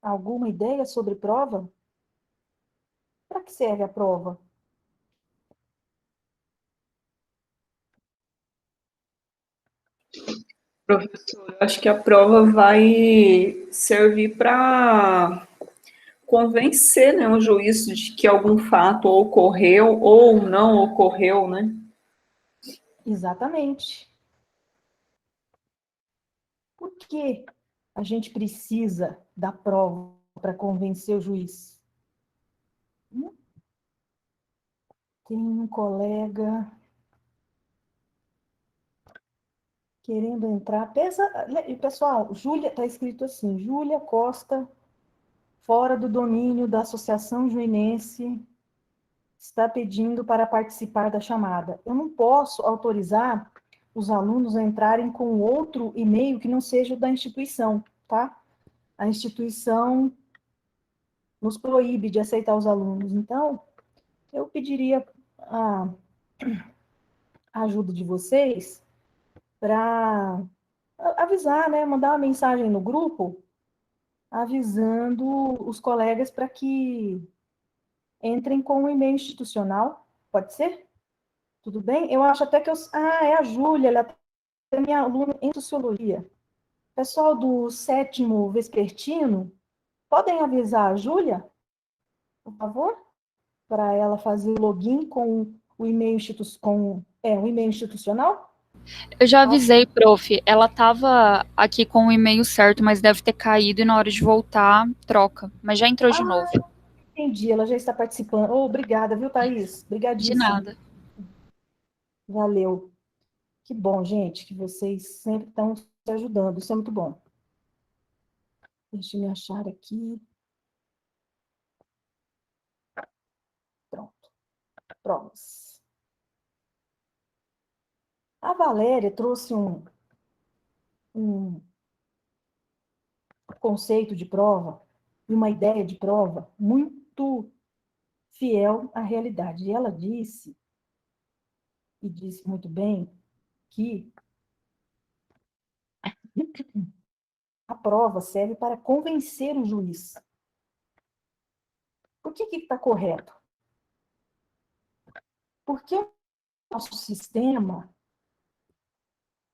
Alguma ideia sobre prova? Para que serve a prova? Professor, acho que a prova vai servir para convencer, né, o juiz de que algum fato ocorreu ou não ocorreu, né? Exatamente. Por que a gente precisa da prova para convencer o juiz? Tem um colega querendo entrar. Pessoal, Júlia, está escrito assim, Júlia Costa, fora do domínio da Associação Juinense, está pedindo para participar da chamada. Eu não posso autorizar os alunos a entrarem com outro e-mail que não seja o da instituição, tá? A instituição nos proíbe de aceitar os alunos. Então, eu pediria a ajuda de vocês para avisar, né? Mandar uma mensagem no grupo avisando os colegas para que entrem com o e-mail institucional. Pode ser? Tudo bem? Eu acho até que eu. Ah, é a Júlia, ela é minha aluna em sociologia. Pessoal do sétimo vespertino, podem avisar a Júlia, por favor, para ela fazer o login com o e-mail o e-mail institucional? Eu já Ah, avisei, prof. Ela estava aqui com o e-mail certo, mas deve ter caído e na hora de voltar, troca. Mas já entrou de novo. entendi, ela já está participando. Oh, obrigada, viu, Thaís? De Obrigadíssimo. nada. Valeu. Que bom, gente, que vocês sempre estão se ajudando. Isso é muito bom. Deixa eu me achar aqui. Pronto. Provas. A Valéria trouxe um conceito de prova e uma ideia de prova muito fiel à realidade. E ela disse, e disse muito bem, que a prova serve para convencer o juiz. Por que está correto? Porque o nosso sistema,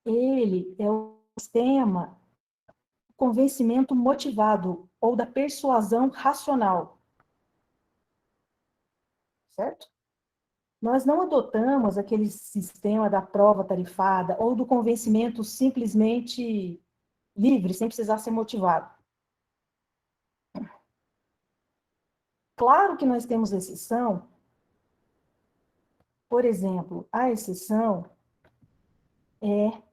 ele é o sistema do convencimento motivado ou da persuasão racional, certo? Nós não adotamos aquele sistema da prova tarifada ou do convencimento simplesmente livre, sem precisar ser motivado. Claro que nós temos exceção. Por exemplo, a exceção é...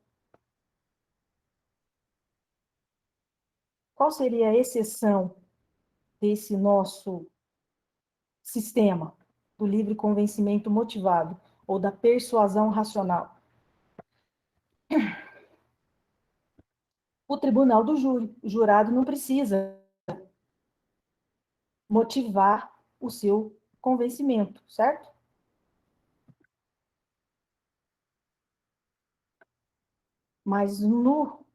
Qual seria a exceção desse nosso sistema do livre convencimento motivado ou da persuasão racional? O tribunal do júri, o jurado não precisa motivar o seu convencimento, certo? Mas no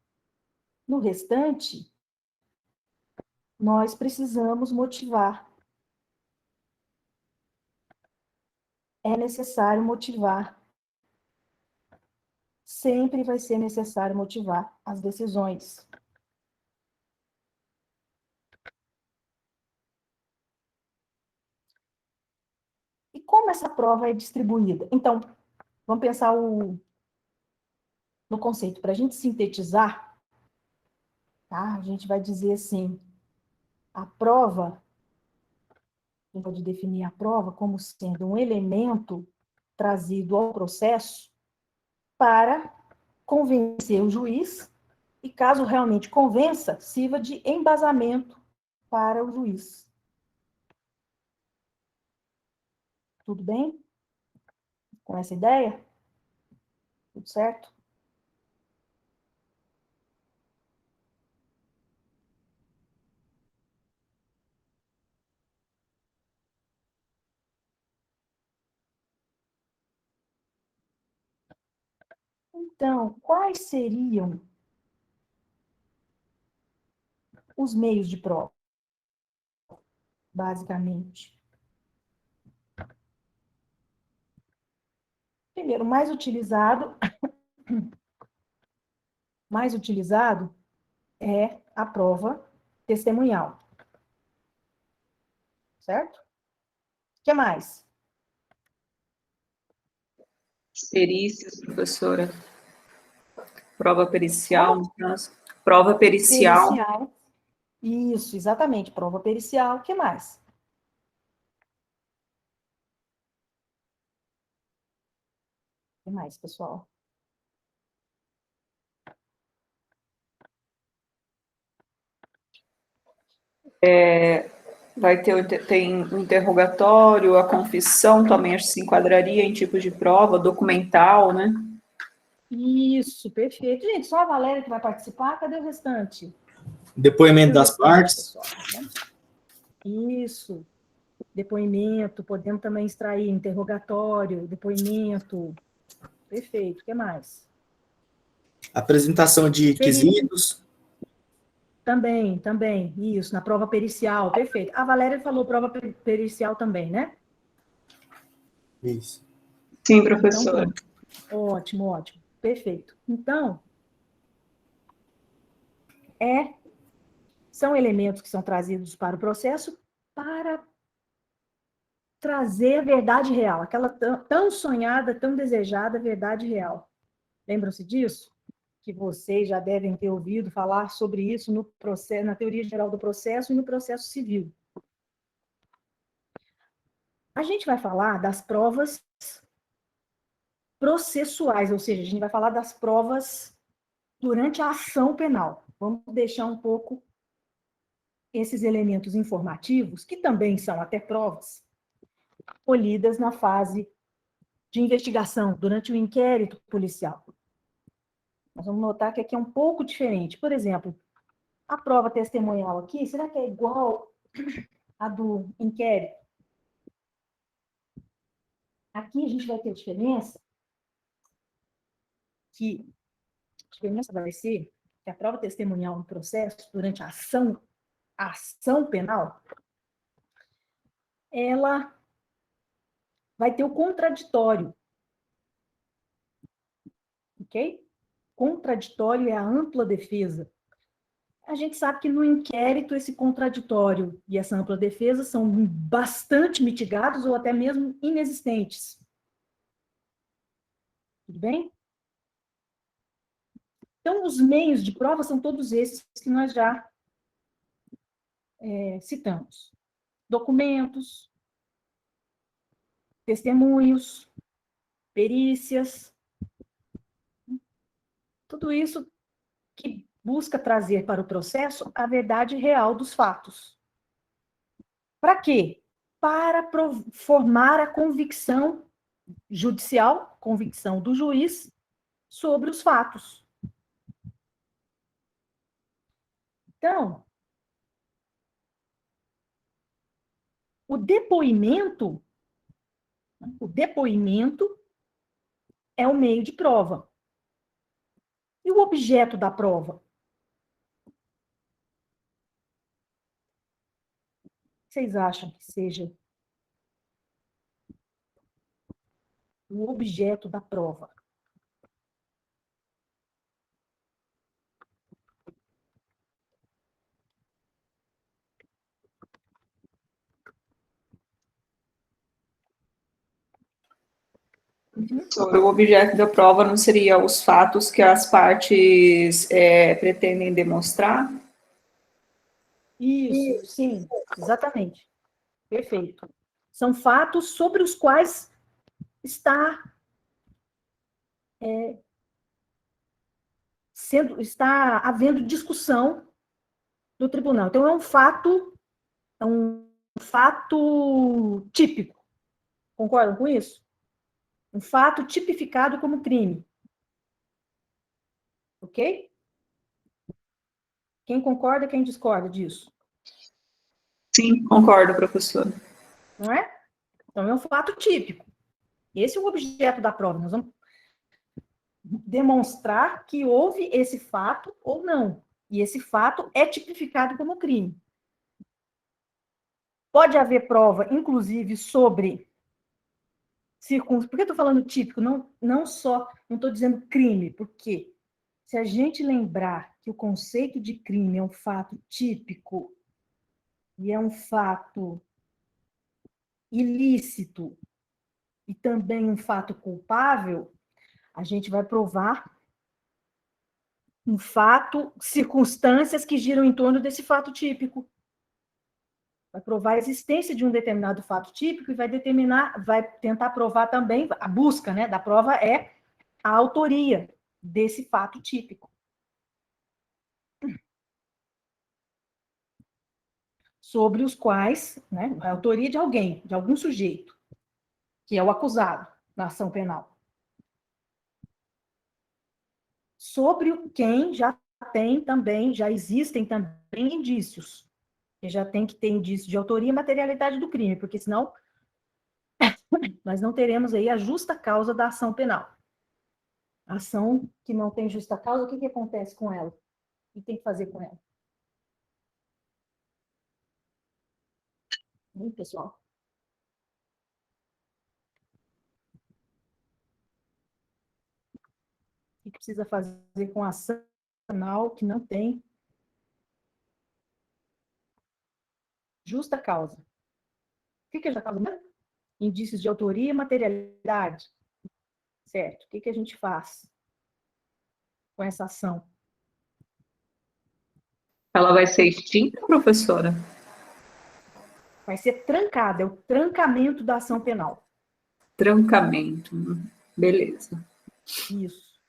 restante, nós precisamos motivar. É necessário motivar. Sempre vai ser necessário motivar as decisões. E como essa prova é distribuída? Então, vamos pensar no conceito. Para a gente sintetizar, tá? A gente vai dizer assim, a prova, a gente pode definir a prova como sendo um elemento trazido ao processo para convencer o juiz e, caso realmente convença, sirva de embasamento para o juiz. Tudo bem? Com essa ideia? Tudo certo? Então, quais seriam os meios de prova? basicamente. Primeiro, mais utilizado é a prova testemunhal. Certo? O que mais? Perícias, professora. Prova pericial, no caso. Prova pericial. Pericial. Isso, exatamente. Prova pericial. O que mais? O que mais, pessoal? Tem o interrogatório, a confissão também acho que se enquadraria em tipo de prova, documental, né? Isso, perfeito. Gente, só a Valéria que vai participar, cadê o restante? Depoimento Cadê o das restante, partes. pessoal? Isso. Depoimento, podemos também extrair interrogatório, depoimento. Perfeito. O que mais? Apresentação de Perícia. quesitos. Também, isso, na prova pericial, perfeito. A Valéria falou prova pericial também, né? Isso. Sim, Então, professora. pronto. Ótimo, perfeito. Então, são elementos que são trazidos para o processo para trazer a verdade real, aquela tão sonhada, tão desejada verdade real. Lembram-se disso? Que vocês já devem ter ouvido falar sobre isso no processo, na teoria geral do processo e no processo civil. A gente vai falar das provas processuais, ou seja, a gente vai falar das provas durante a ação penal. Vamos deixar um pouco esses elementos informativos, que também são até provas, colhidas na fase de investigação, durante o inquérito policial. Nós vamos notar que aqui é um pouco diferente. Por exemplo, a prova testemunhal aqui, será que é igual à do inquérito? Aqui a gente vai ter diferença, que a diferença vai ser que a prova testemunhal no processo, durante a ação penal, ela vai ter o contraditório. Ok? Contraditório é a ampla defesa. A gente sabe que no inquérito esse contraditório e essa ampla defesa são bastante mitigados ou até mesmo inexistentes. Tudo bem? Então, os meios de prova são todos esses que nós já citamos. Documentos, testemunhos, perícias, tudo isso que busca trazer para o processo a verdade real dos fatos. Para quê? Para formar a convicção judicial, convicção do juiz, sobre os fatos. Então, o depoimento é o meio de prova. E o objeto da prova? O que vocês acham que seja o objeto da prova? O objeto da prova não seria os fatos que as partes pretendem demonstrar? Isso, sim, exatamente. Perfeito. São fatos sobre os quais está havendo discussão do tribunal. Então, é um fato típico. Concordam com isso? Um fato tipificado como crime. Ok? Quem concorda, quem discorda disso? Sim, concordo, professora. Não é? Então, é um fato típico. Esse é o objeto da prova. Nós vamos demonstrar que houve esse fato ou não. E esse fato é tipificado como crime. Pode haver prova, inclusive, sobre circunstâncias. Por que eu estou falando típico? Não só, não estou dizendo crime, porque se a gente lembrar que o conceito de crime é um fato típico e é um fato ilícito e também um fato culpável, a gente vai provar um fato, circunstâncias que giram em torno desse fato típico. Vai provar a existência de um determinado fato típico e vai tentar provar também, a busca, né, da prova é a autoria desse fato típico. Sobre os quais, né, a autoria de alguém, de algum sujeito, que é o acusado na ação penal. Sobre quem já existem também indícios. E já tem que ter indício de autoria e materialidade do crime, porque senão nós não teremos aí a justa causa da ação penal. A ação que não tem justa causa, o que acontece com ela? O que tem que fazer com ela? Pessoal? O que precisa fazer com a ação penal que não tem justa causa? O que é justa causa mesmo? Indícios de autoria e materialidade. Certo. O que a gente faz com essa ação? Ela vai ser extinta, professora? Vai ser trancada, é o trancamento da ação penal. Trancamento. Beleza. Isso.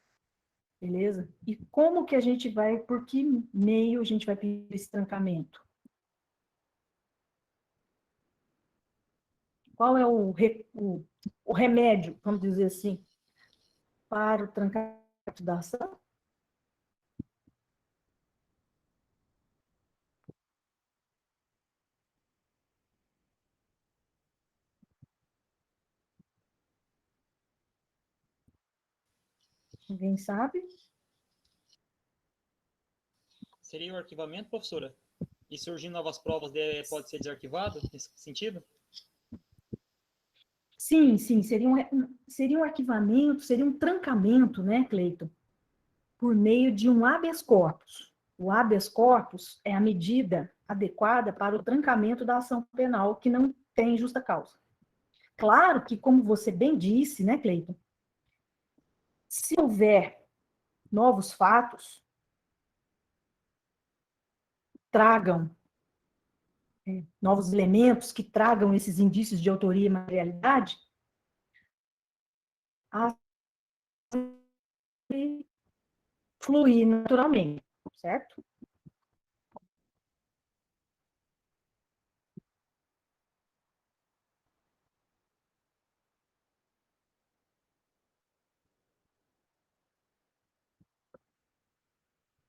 Beleza? E como que a gente vai, por que meio a gente vai pedir esse trancamento? Qual é o remédio, vamos dizer assim, para o trancamento da ação? Ninguém sabe? Seria o arquivamento, professora? E surgindo novas provas, pode ser desarquivado nesse sentido? Sim, seria um arquivamento, seria um trancamento, né, Cleiton? Por meio de um habeas corpus. O habeas corpus é a medida adequada para o trancamento da ação penal que não tem justa causa. Claro que, como você bem disse, né, Cleiton? Se houver novos fatos, tragam novos elementos que tragam esses indícios de autoria e materialidade, a fluir naturalmente, certo?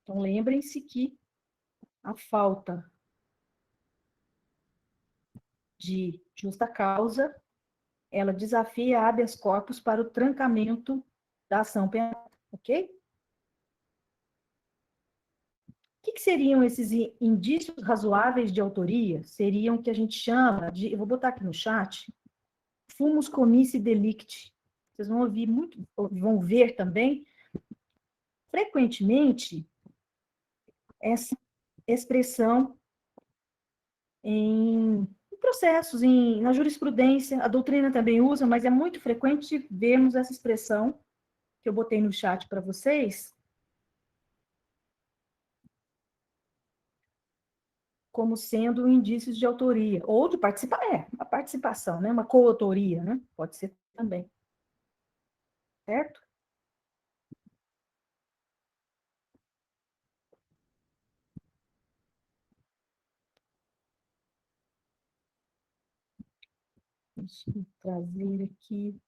Então, lembrem-se que a falta de justa causa, ela desafia habeas corpus para o trancamento da ação penal, ok? O que seriam esses indícios razoáveis de autoria? Seriam o que a gente chama de, eu vou botar aqui no chat, fumus comissi delicti. Vocês vão ouvir muito, vão ver também, frequentemente, essa expressão em processos, na jurisprudência, a doutrina também usa, mas é muito frequente vermos essa expressão que eu botei no chat para vocês, como sendo indícios de autoria, ou de uma participação, né? Uma coautoria, né? Pode ser também. Certo? Deixa eu trazer aqui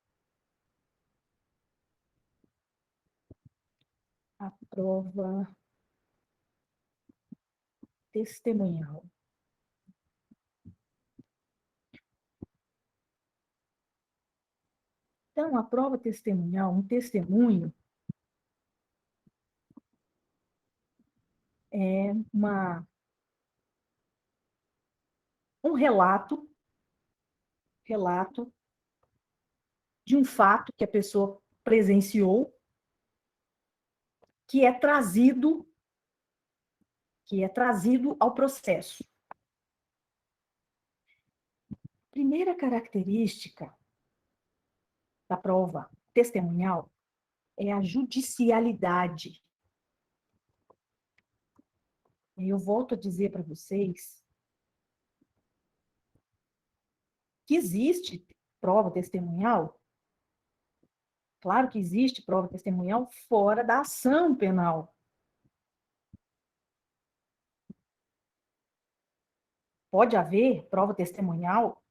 a prova testemunhal. Então, a prova testemunhal, um testemunho, é um relato de um fato que a pessoa presenciou, que é trazido ao processo. Primeira característica da prova testemunhal é a judicialidade. E eu volto a dizer para vocês que existe prova testemunhal. Claro que existe prova testemunhal fora da ação penal. Pode haver prova testemunhal,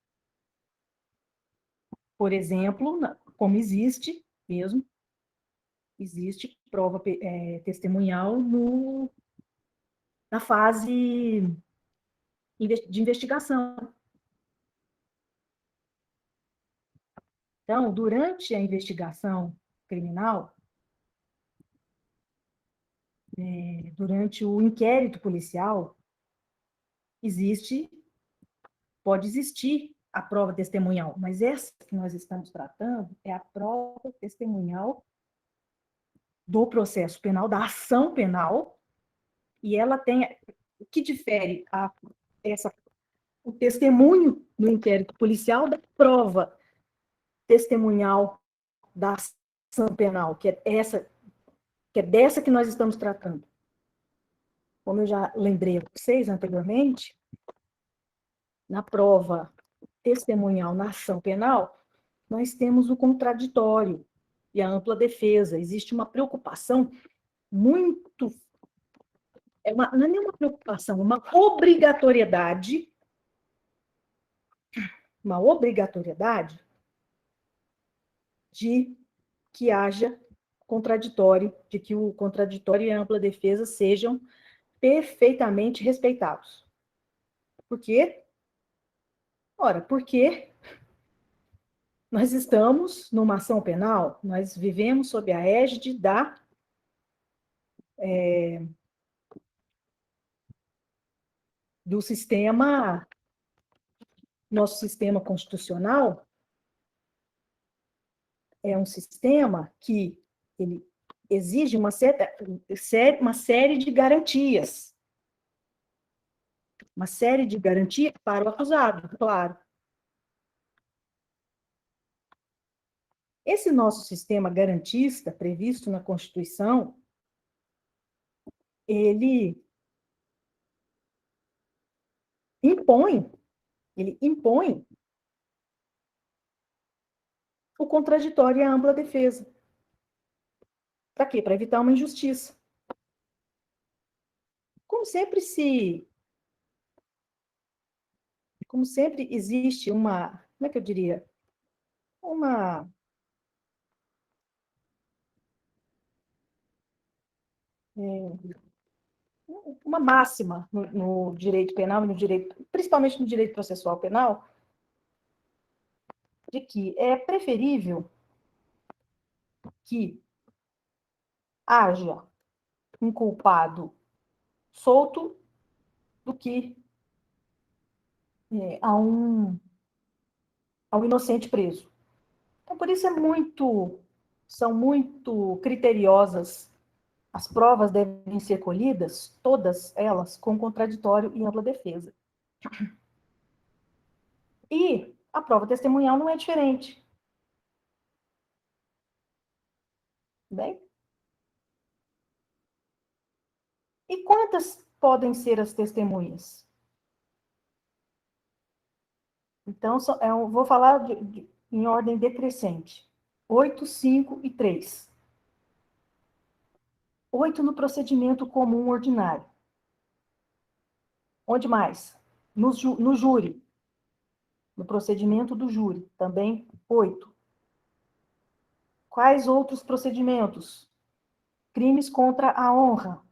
por exemplo, como existe mesmo, existe prova testemunhal na fase de investigação. Então, durante a investigação criminal, durante o inquérito policial, pode existir a prova testemunhal, mas essa que nós estamos tratando é a prova testemunhal do processo penal, da ação penal, e ela tem o que difere o testemunho no inquérito policial da prova testemunhal da ação penal, que é dessa que nós estamos tratando. Como eu já lembrei a vocês anteriormente, na prova testemunhal na ação penal, nós temos o contraditório e a ampla defesa. Existe uma preocupação muito... não é nenhuma preocupação, uma obrigatoriedade de que haja contraditório, de que o contraditório e a ampla defesa sejam perfeitamente respeitados. Por quê? Ora, porque nós estamos numa ação penal, nós vivemos sob a égide do sistema, nosso sistema constitucional é um sistema que ele exige uma série de garantias. Uma série de garantias para o acusado, claro. Esse nosso sistema garantista, previsto na Constituição, ele impõe o contraditório e a ampla defesa. Para quê? Para evitar uma injustiça. Como sempre existe uma, como é que eu diria? Uma máxima no direito penal, principalmente no direito processual penal, de que é preferível que haja um culpado solto do que ao inocente preso. Então, por isso são muito criteriosas. As provas devem ser colhidas, todas elas, com contraditório e ampla defesa. E a prova testemunhal não é diferente. Bem? E quantas podem ser as testemunhas? Então, eu vou falar em ordem decrescente. 8, 5 e 3. 8 no procedimento comum ordinário. Onde mais? No júri. No procedimento do júri, também 8. Quais outros procedimentos? Crimes contra a honra.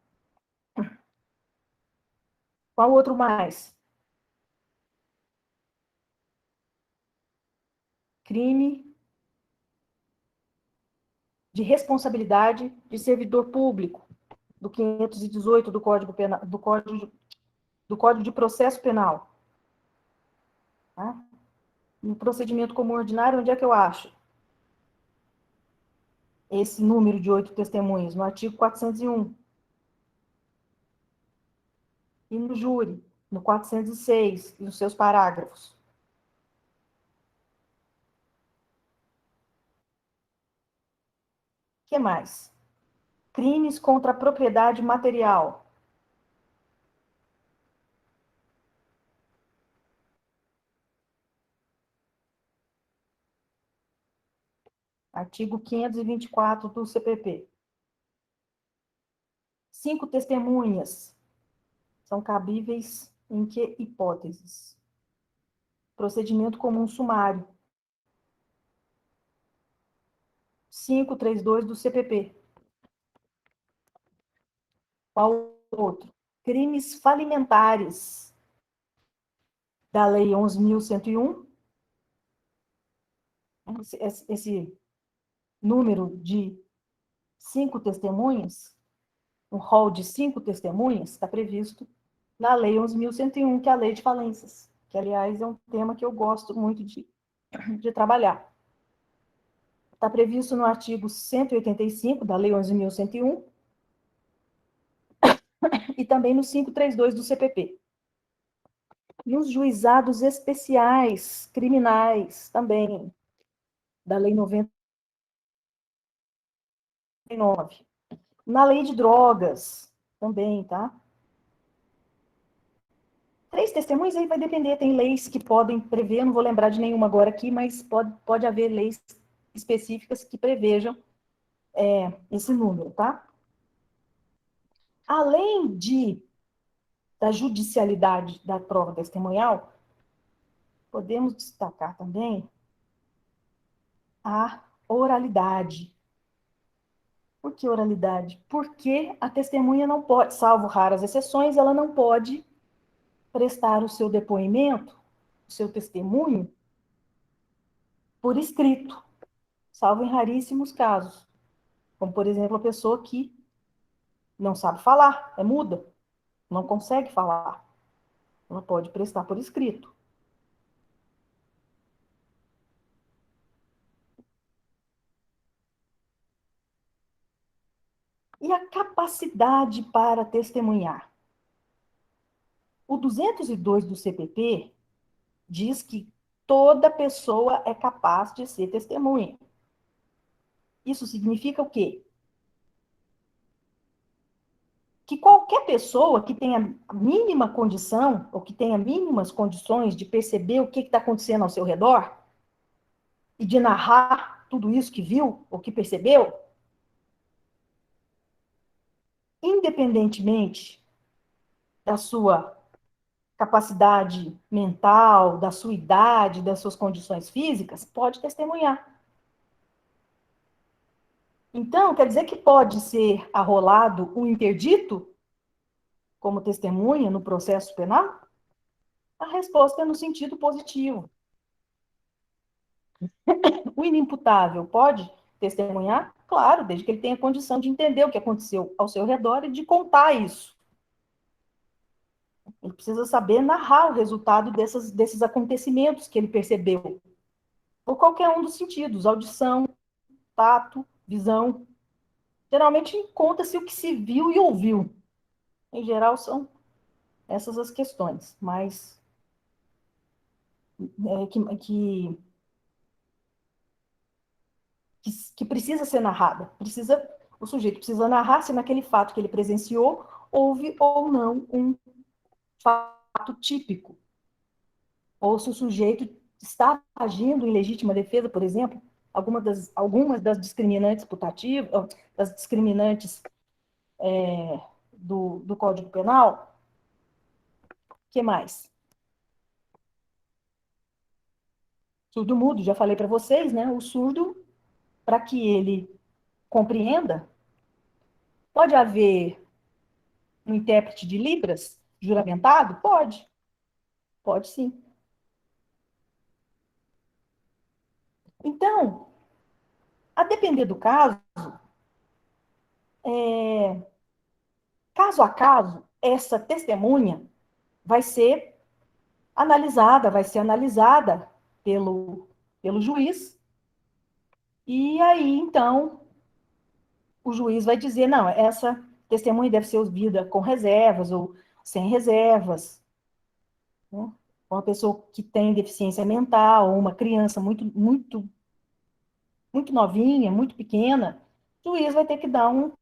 Qual outro mais? Crime de responsabilidade de servidor público, do 518 do Código Penal, do Código de Processo Penal. Tá? No procedimento comum ordinário, onde é que eu acho esse número de 8 testemunhas? No artigo 401. E no júri, no 406, e os seus parágrafos. O que mais? Crimes contra a propriedade material. Artigo 524 do CPP. 5 testemunhas são cabíveis em que hipóteses? Procedimento comum sumário. 532 do CPP. Qual outro? Crimes falimentares da Lei 11.101. Esse número de 5 testemunhas, um rol de 5 testemunhas, está previsto na Lei 11.101, que é a Lei de Falências, que, aliás, é um tema que eu gosto muito de trabalhar. Está previsto no artigo 185 da Lei 11.101 e também no 532 do CPP. Nos juizados especiais criminais também, da Lei 99. Na Lei de Drogas também, tá? 3 testemunhas aí vai depender, tem leis que podem prever, eu não vou lembrar de nenhuma agora aqui, mas pode haver leis específicas que prevejam esse número, tá? Além da judicialidade da prova testemunhal, podemos destacar também a oralidade. Por que oralidade? Porque a testemunha não pode, salvo raras exceções, ela não pode prestar o seu depoimento, o seu testemunho, por escrito, salvo em raríssimos casos. Como, por exemplo, a pessoa que não sabe falar, é muda, não consegue falar. Ela pode prestar por escrito. E a capacidade para testemunhar? O 202 do CPP diz que toda pessoa é capaz de ser testemunha. Isso significa o quê? Que qualquer pessoa que tenha a mínima condição, ou que tenha mínimas condições de perceber o que está acontecendo ao seu redor, e de narrar tudo isso que viu, ou que percebeu, independentemente da sua capacidade mental, da sua idade, das suas condições físicas, pode testemunhar. Então, quer dizer que pode ser arrolado um interdito como testemunha no processo penal? A resposta é no sentido positivo. O inimputável pode testemunhar? Claro, desde que ele tenha condição de entender o que aconteceu ao seu redor e de contar isso. Ele precisa saber narrar o resultado desses acontecimentos que ele percebeu. Por qualquer um dos sentidos, audição, tato, visão. Geralmente conta-se o que se viu e ouviu. Em geral, são essas as questões, mas que precisa ser narrada. O sujeito precisa narrar se naquele fato que ele presenciou houve ou não um fato típico. Ou se o sujeito está agindo em legítima defesa, por exemplo, algumas das discriminantes putativas, das discriminantes do Código Penal. O que mais? Surdo-mudo, já falei para vocês, né? O surdo, para que ele compreenda, pode haver um intérprete de Libras juramentado? Pode. Pode sim. Então, a depender do caso, caso a caso, essa testemunha vai ser vai ser analisada pelo juiz, e aí, então, o juiz vai dizer, não, essa testemunha deve ser ouvida com reservas ou sem reservas, né? Uma pessoa que tem deficiência mental, ou uma criança muito novinha, muito pequena, o juiz vai ter que dar um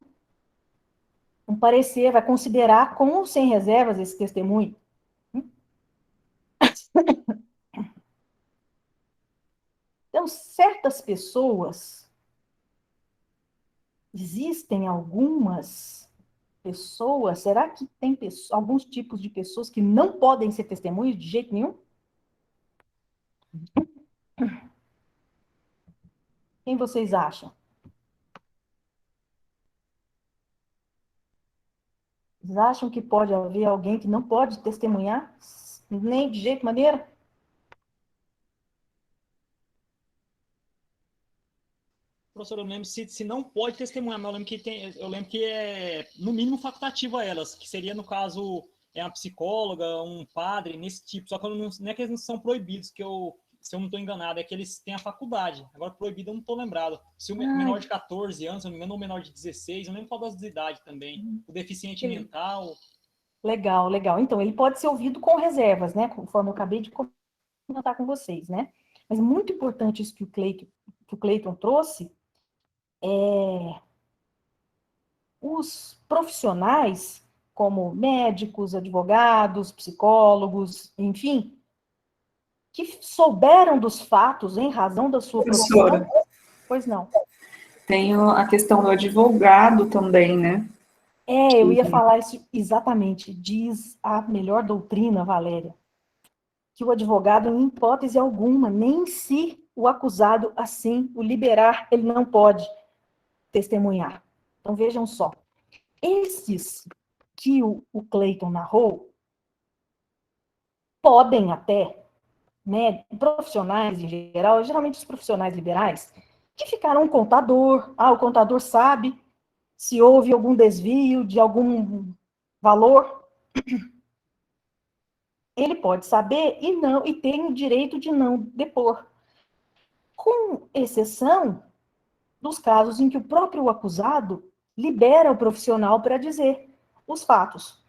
parecer, vai considerar com ou sem reservas esse testemunho. Então, certas pessoas, existem algumas pessoas, será que tem alguns tipos de pessoas que não podem ser testemunhas de jeito nenhum? Quem vocês acham? Vocês acham que pode haver alguém que não pode testemunhar? Nem de jeito maneira? Professor, eu lembro se não pode testemunhar, mas eu lembro que é, no mínimo, facultativo a elas, que seria, no caso, uma psicóloga, um padre, nesse tipo. Só que não é que eles não são proibidos, se eu não estou enganado, é que eles têm a faculdade. Agora, proibido eu não estou lembrado. Se o menor de 14 anos, se eu não me engano, ou menor de 16, eu não lembro qual das de idade também. O deficiente mental. Legal, legal. Então, ele pode ser ouvido com reservas, né? Conforme eu acabei de comentar com vocês, né? Mas muito importante isso que o Cleiton trouxe, os profissionais, como médicos, advogados, psicólogos, enfim, que souberam dos fatos em razão da sua profissão. Professora, Pois não. tem a questão do advogado também, né? Eu ia falar isso exatamente. Diz a melhor doutrina, Valéria, que o advogado, em hipótese alguma, nem se o acusado assim o liberar, ele não pode testemunhar. Então, vejam só. Esses que o Cleiton narrou podem até, né, profissionais em geral, geralmente os profissionais liberais, que ficaram um contador, o contador sabe se houve algum desvio de algum valor, ele pode saber e tem o direito de não depor. Com exceção dos casos em que o próprio acusado libera o profissional para dizer os fatos.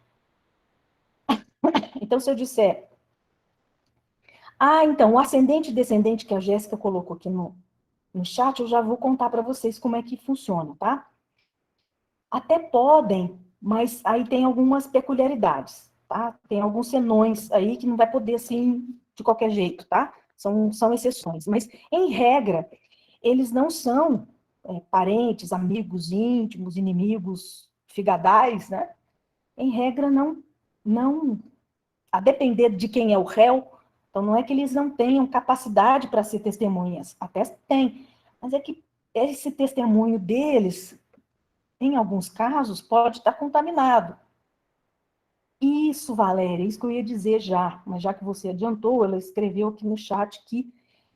Então, se eu disser, então, o ascendente e descendente que a Jéssica colocou aqui no chat, eu já vou contar para vocês como é que funciona, tá? Até podem, mas aí tem algumas peculiaridades, tá? Tem alguns senões aí que não vai poder, assim, de qualquer jeito, tá? São exceções. Mas, em regra, eles não são parentes, amigos íntimos, inimigos, figadais, né? Em regra, não, a depender de quem é o réu, então não é que eles não tenham capacidade para ser testemunhas, até tem, mas é que esse testemunho deles, em alguns casos, pode estar contaminado. Isso, Valéria, isso que eu ia dizer já, mas já que você adiantou, ela escreveu aqui no chat que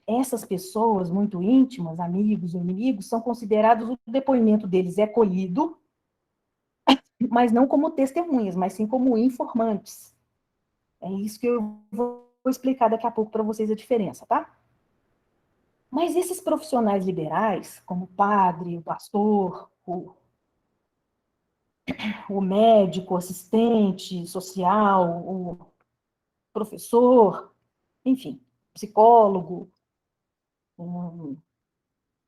essas pessoas muito íntimas, amigos ou inimigos, são considerados, o depoimento deles é colhido, mas não como testemunhas, mas sim como informantes. É isso que eu vou explicar daqui a pouco para vocês a diferença, tá? Mas esses profissionais liberais, como o padre, o pastor, o médico, o assistente social, o professor, enfim, psicólogo,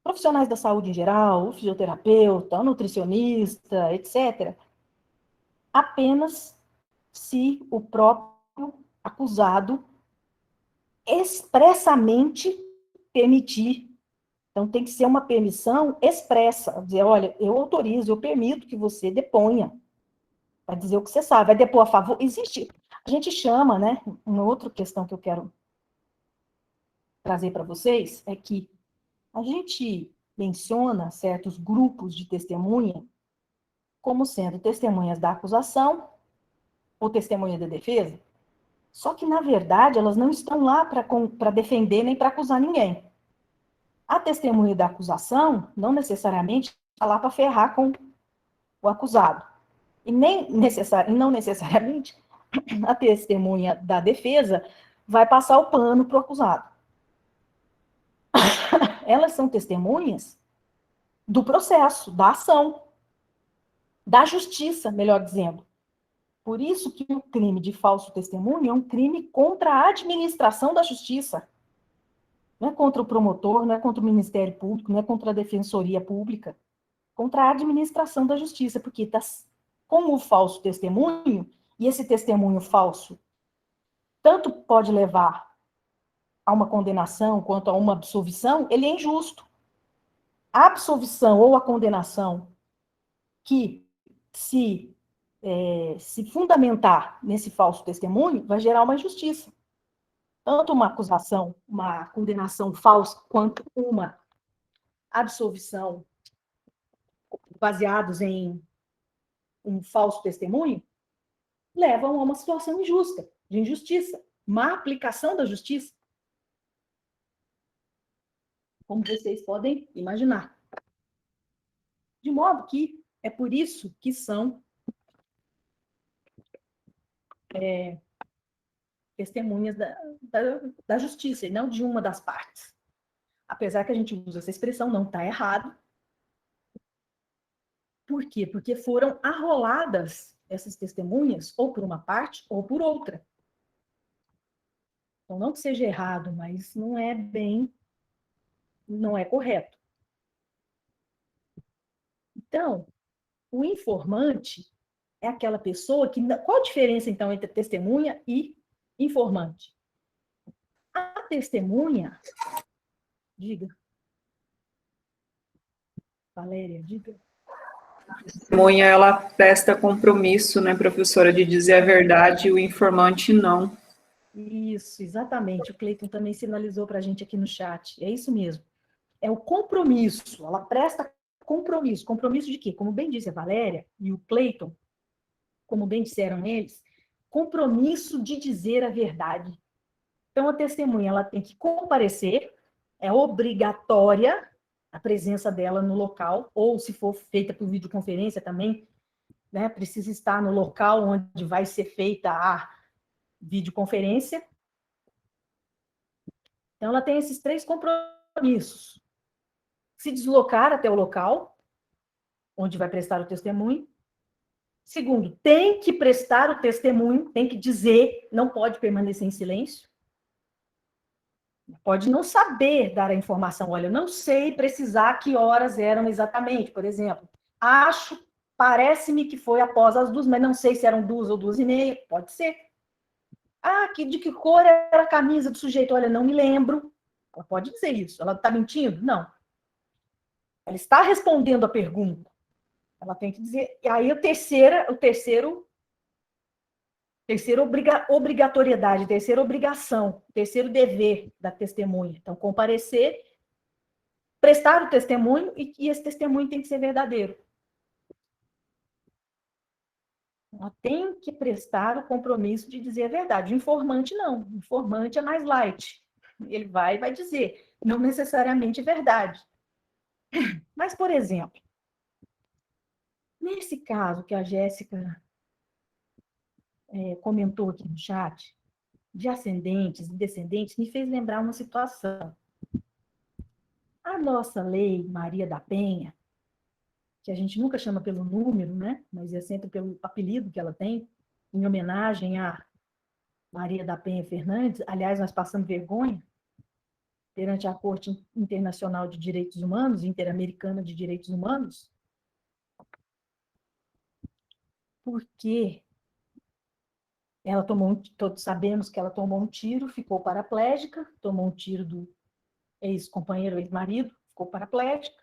profissionais da saúde em geral, o fisioterapeuta, o nutricionista, etc., apenas se o próprio acusado expressamente permitir. Então, tem que ser uma permissão expressa, dizer, olha, eu autorizo, eu permito que você deponha, vai dizer o que você sabe, vai depor a favor. Existe, a gente chama, né, uma outra questão que eu quero trazer para vocês, é que a gente menciona certos grupos de testemunha como sendo testemunhas da acusação ou testemunha da defesa, só que, na verdade, elas não estão lá para defender nem para acusar ninguém. A testemunha da acusação não necessariamente está lá para ferrar com o acusado. E não necessariamente a testemunha da defesa vai passar o pano para o acusado. Elas são testemunhas do processo, da ação, da justiça, melhor dizendo. Por isso que o crime de falso testemunho é um crime contra a administração da justiça. Não é contra o promotor, não é contra o Ministério Público, não é contra a Defensoria Pública, contra a administração da justiça, porque está com o falso testemunho, e esse testemunho falso tanto pode levar a uma condenação quanto a uma absolvição, ele é injusto. A absolvição ou a condenação que se fundamentar nesse falso testemunho vai gerar uma injustiça. Tanto uma acusação, uma condenação falsa, quanto uma absolvição baseados em um falso testemunho, levam a uma situação injusta, de injustiça, má aplicação da justiça, como vocês podem imaginar. De modo que é por isso que são testemunhas da justiça, e não de uma das partes. Apesar que a gente usa essa expressão, não está errado. Por quê? Porque foram arroladas essas testemunhas, ou por uma parte, ou por outra. Então, não que seja errado, mas não é correto. Então, o informante é aquela pessoa que... Qual a diferença, então, entre testemunha e informante? A testemunha... Diga. Valéria, diga. A testemunha, ela presta compromisso, né, professora, de dizer a verdade, e o informante não. Isso, exatamente. O Cleiton também sinalizou para a gente aqui no chat. É isso mesmo. É o compromisso. Ela presta compromisso. Compromisso de quê? Como bem disse a Valéria e o Cleiton, como bem disseram eles, compromisso de dizer a verdade. Então, a testemunha ela tem que comparecer, é obrigatória a presença dela no local, ou se for feita por videoconferência também, né, precisa estar no local onde vai ser feita a videoconferência. Então, ela tem esses 3 compromissos. Se deslocar até o local onde vai prestar o testemunho. Segundo, tem que prestar o testemunho, tem que dizer, não pode permanecer em silêncio. Pode não saber dar a informação. Olha, eu não sei precisar que horas eram exatamente, por exemplo. Parece-me que foi após as 2, mas não sei se eram 2 ou 2:30. Pode ser. De que cor era a camisa do sujeito? Olha, não me lembro. Ela pode dizer isso. Ela está mentindo? Não. Ela está respondendo a pergunta. Ela tem que dizer. E aí, terceira obrigatoriedade, terceira obrigação, terceiro dever da testemunha. Então, comparecer, prestar o testemunho, e esse testemunho tem que ser verdadeiro. Ela tem que prestar o compromisso de dizer a verdade. O informante, não. O informante é mais light. Ele vai dizer, não necessariamente verdade. Mas, por exemplo, nesse caso que a Jéssica comentou aqui no chat, de ascendentes e descendentes, me fez lembrar uma situação. A nossa lei Maria da Penha, que a gente nunca chama pelo número, né? Mas é sempre pelo apelido que ela tem, em homenagem a Maria da Penha Fernandes. Aliás, nós passamos vergonha perante a Corte Internacional de Direitos Humanos, Interamericana de Direitos Humanos, porque ela todos sabemos que ela tomou um tiro, ficou paraplégica, tomou um tiro do ex-companheiro, ex-marido, ficou paraplégica.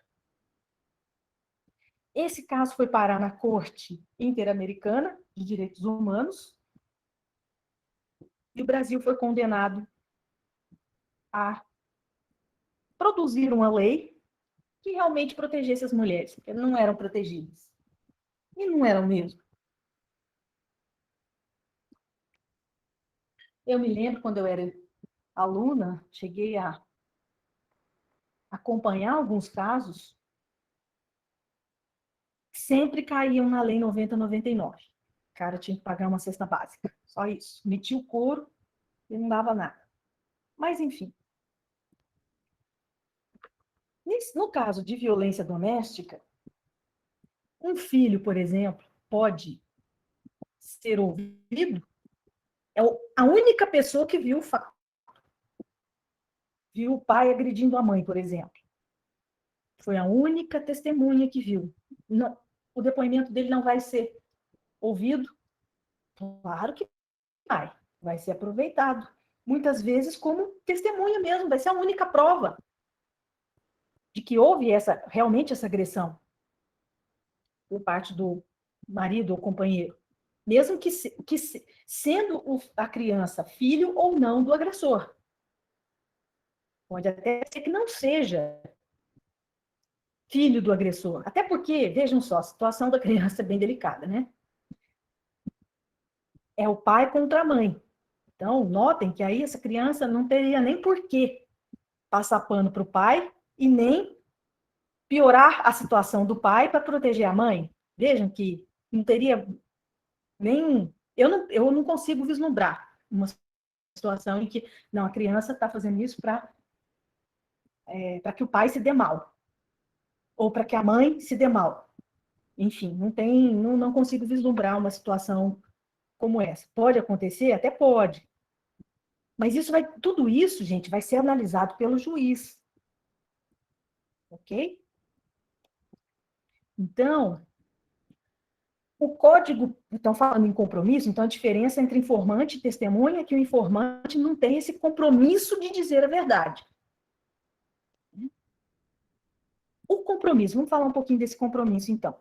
Esse caso foi parar na Corte Interamericana de Direitos Humanos e o Brasil foi condenado a produzir uma lei que realmente protegesse as mulheres, porque não eram protegidas. E não eram mesmo. Eu me lembro, quando eu era aluna, cheguei a acompanhar alguns casos, sempre caíam na Lei 9099. O cara tinha que pagar uma cesta básica. Só isso. Metia o couro, ele não dava nada. Mas, enfim. No caso de violência doméstica, um filho, por exemplo, pode ser ouvido, é a única pessoa que viu o fato. Viu o pai agredindo a mãe, por exemplo. Foi a única testemunha que viu. Não, o depoimento dele não vai ser ouvido? Claro que vai ser aproveitado. Muitas vezes como testemunha mesmo, vai ser a única prova de que houve realmente essa agressão por parte do marido ou companheiro. Mesmo que sendo a criança filho ou não do agressor. Pode até ser que não seja filho do agressor. Até porque, vejam só, a situação da criança é bem delicada, né? É o pai contra a mãe. Então, notem que aí essa criança não teria nem por que passar pano para o pai e nem piorar a situação do pai para proteger a mãe. Vejam que não teria nem... Eu não consigo vislumbrar uma situação em que não, a criança está fazendo isso para que o pai se dê mal. Ou para que a mãe se dê mal. Enfim, não consigo vislumbrar uma situação como essa. Pode acontecer? Até pode. Mas tudo isso, gente, vai ser analisado pelo juiz. Ok? Então, o código, estão falando em compromisso, então a diferença entre informante e testemunha é que o informante não tem esse compromisso de dizer a verdade. O compromisso, vamos falar um pouquinho desse compromisso, então.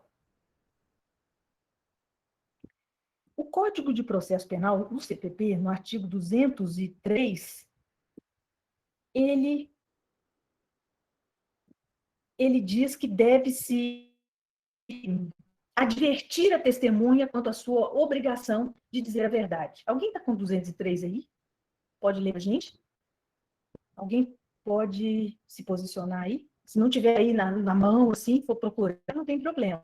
O Código de Processo Penal, o CPP, no artigo 203, ele diz que deve-se advertir a testemunha quanto à sua obrigação de dizer a verdade. Alguém está com 203 aí? Pode ler a gente? Alguém pode se posicionar aí? Se não tiver aí na mão, assim, for procurar, não tem problema.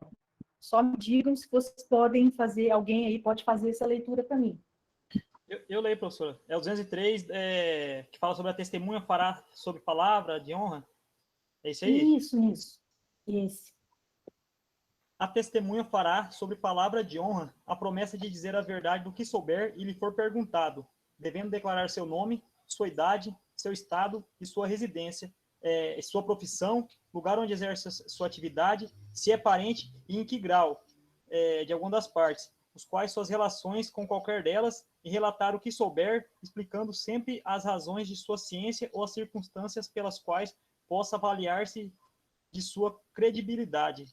Só me digam se vocês podem fazer, alguém aí pode fazer essa leitura para mim. Eu leio, professora. É o 203, que fala sobre a testemunha fará sobre palavra de honra. É isso aí? Isso. Esse. A testemunha fará sobre palavra de honra a promessa de dizer a verdade do que souber e lhe for perguntado, devendo declarar seu nome, sua idade, seu estado e sua residência, sua profissão, lugar onde exerce sua atividade, se é parente e em que grau de alguma das partes, os quais suas relações com qualquer delas, e relatar o que souber, explicando sempre as razões de sua ciência ou as circunstâncias pelas quais possa avaliar-se de sua credibilidade.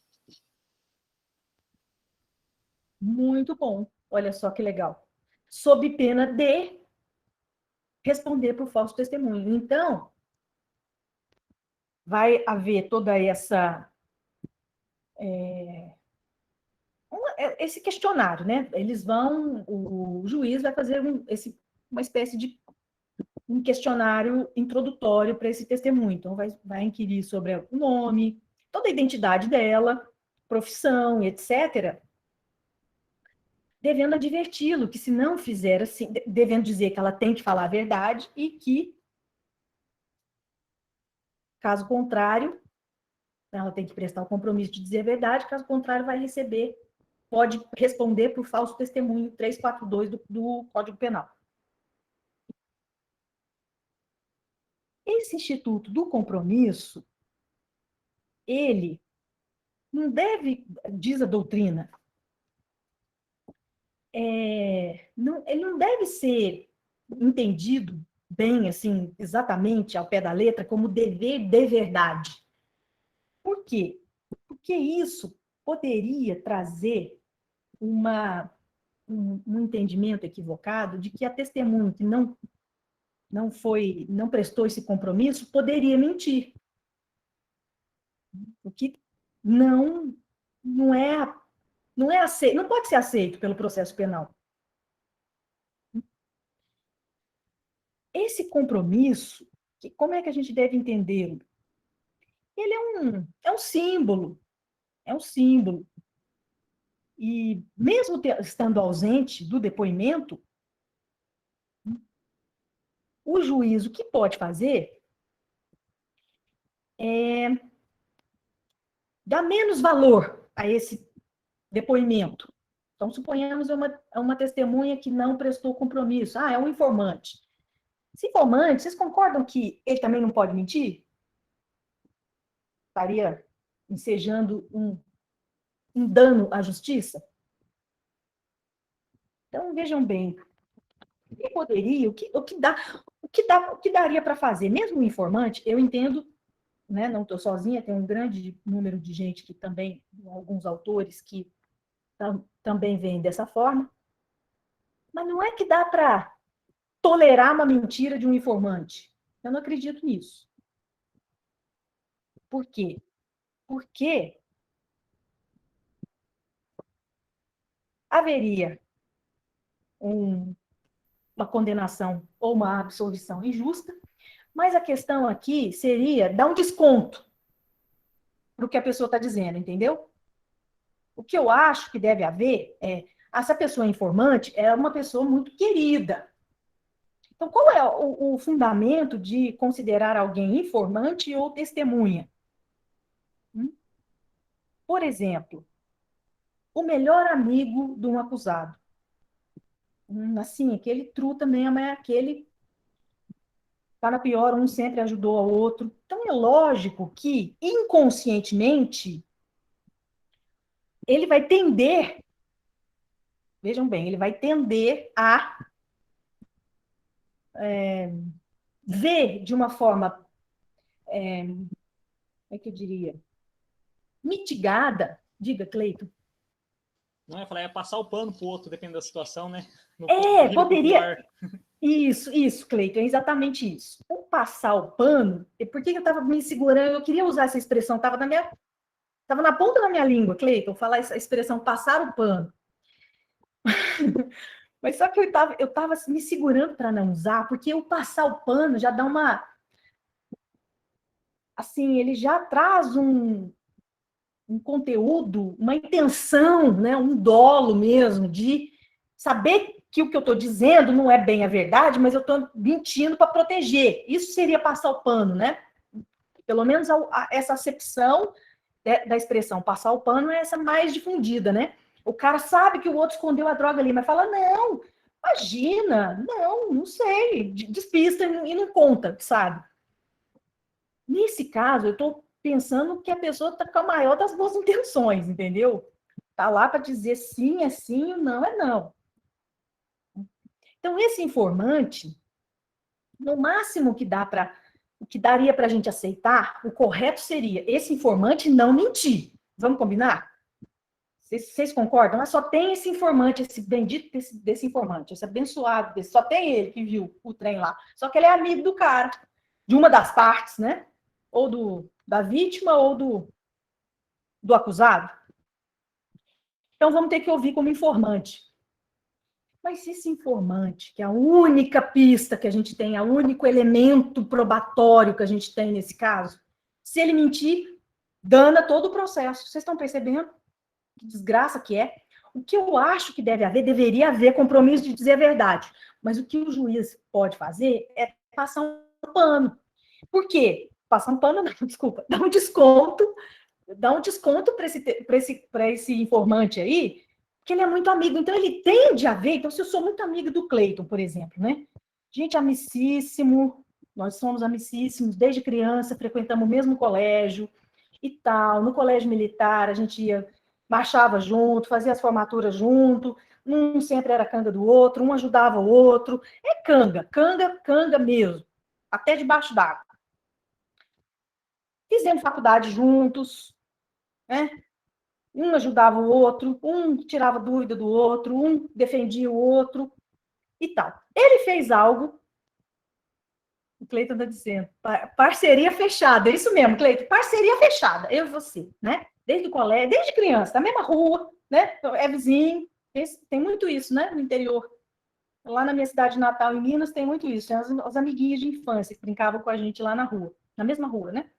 Muito bom. Olha só que legal. Sob pena de responder por falso testemunho. Então, vai haver toda esse questionário, né? O juiz vai fazer uma espécie de um questionário introdutório para esse testemunho. Então, vai inquirir sobre o nome, toda a identidade dela, profissão, etc., devendo adverti-lo que se não fizer assim, devendo dizer que ela tem que falar a verdade e que, caso contrário, ela tem que prestar o compromisso de dizer a verdade, caso contrário, pode responder por falso testemunho 342 do Código Penal. Esse instituto do compromisso, ele não deve, diz a doutrina, ele não deve ser entendido bem, assim, exatamente ao pé da letra, como dever de verdade. Por quê? Porque isso poderia trazer um entendimento equivocado de que a testemunha que não prestou esse compromisso poderia mentir. O que não é aceito, não pode ser aceito pelo processo penal. Esse compromisso, como é que a gente deve entendê-lo? Ele é um símbolo, é um símbolo. E mesmo estando ausente do depoimento, o juiz, o que pode fazer é dar menos valor a esse depoimento. Então, suponhamos uma testemunha que não prestou compromisso. Ah, é um informante. Esse informante, vocês concordam que ele também não pode mentir? Estaria ensejando um dano à justiça? Então, vejam bem, o que poderia, o que daria para fazer? Mesmo o informante, eu entendo, né, não estou sozinha, tem um grande número de gente que também, alguns autores que também veem dessa forma, mas não é que dá para tolerar uma mentira de um informante. Eu não acredito nisso. Por quê? Porque haveria uma condenação ou uma absolvição injusta, mas a questão aqui seria dar um desconto para o que a pessoa está dizendo, entendeu? O que eu acho que deve haver é, essa pessoa informante é uma pessoa muito querida. Então, qual é o fundamento de considerar alguém informante ou testemunha? Por exemplo, o melhor amigo de um acusado. Assim, aquele truta mesmo é aquele tá na pior, um sempre ajudou ao outro. Então, é lógico que, inconscientemente, ele vai tender, vejam bem, ele vai tender a ver de uma forma, como é que eu diria, mitigada, diga, Cleito. Não, eu falei, é passar o pano pro outro, dependendo da situação, né? Poderia. Isso, Cleiton, é exatamente isso. O passar o pano, por que eu estava me segurando? Eu queria usar essa expressão, estava na ponta da minha língua, Cleiton, falar essa expressão, passar o pano. Mas só que eu tava me segurando para não usar, porque o passar o pano já dá uma. Assim, ele já traz um conteúdo, uma intenção, né, um dolo mesmo, de saber que o que eu estou dizendo não é bem a verdade, mas eu estou mentindo para proteger. Isso seria passar o pano, né? Pelo menos essa acepção da expressão passar o pano é essa mais difundida, né? O cara sabe que o outro escondeu a droga ali, mas fala, não, imagina, não sei, despista e não conta, sabe? Nesse caso, eu estou pensando que a pessoa está com a maior das boas intenções, entendeu? Tá lá para dizer sim é sim, não é não. Então, esse informante, no máximo o que daria para a gente aceitar, o correto seria esse informante não mentir. Vamos combinar? Vocês concordam? Mas só tem esse informante, esse bendito desse informante, esse abençoado desse, só tem ele que viu o trem lá. Só que ele é amigo do cara, de uma das partes, né? Ou da vítima ou do acusado. Então, vamos ter que ouvir como informante. Mas esse informante, que é a única pista que a gente tem, o único elemento probatório que a gente tem nesse caso, se ele mentir, dana todo o processo. Vocês estão percebendo que desgraça que é? O que eu acho que deveria haver compromisso de dizer a verdade. Mas o que o juiz pode fazer é passar um pano. Por quê? Passar um pano, não, desculpa, dá um desconto para esse informante aí, porque ele é muito amigo, então ele tende a ver, então se eu sou muito amigo do Cleiton, por exemplo, né? Gente, amicíssimo, nós somos amicíssimos desde criança, frequentamos o mesmo colégio e tal, no colégio militar a gente ia, marchava junto, fazia as formaturas junto, um sempre era canga do outro, um ajudava o outro, é canga mesmo, até debaixo d'água. Fizemos faculdade juntos, né? Um ajudava o outro, um tirava dúvida do outro, um defendia o outro e tal. Ele fez algo, o Cleiton está dizendo, parceria fechada, é isso mesmo, Cleiton, parceria fechada, eu e você, né? Desde o colégio, desde criança, na mesma rua, né? É vizinho, tem muito isso, né? No interior. Lá na minha cidade natal, em Minas, tem muito isso. Tem as amiguinhas de infância que brincavam com a gente lá na rua, na mesma rua, né?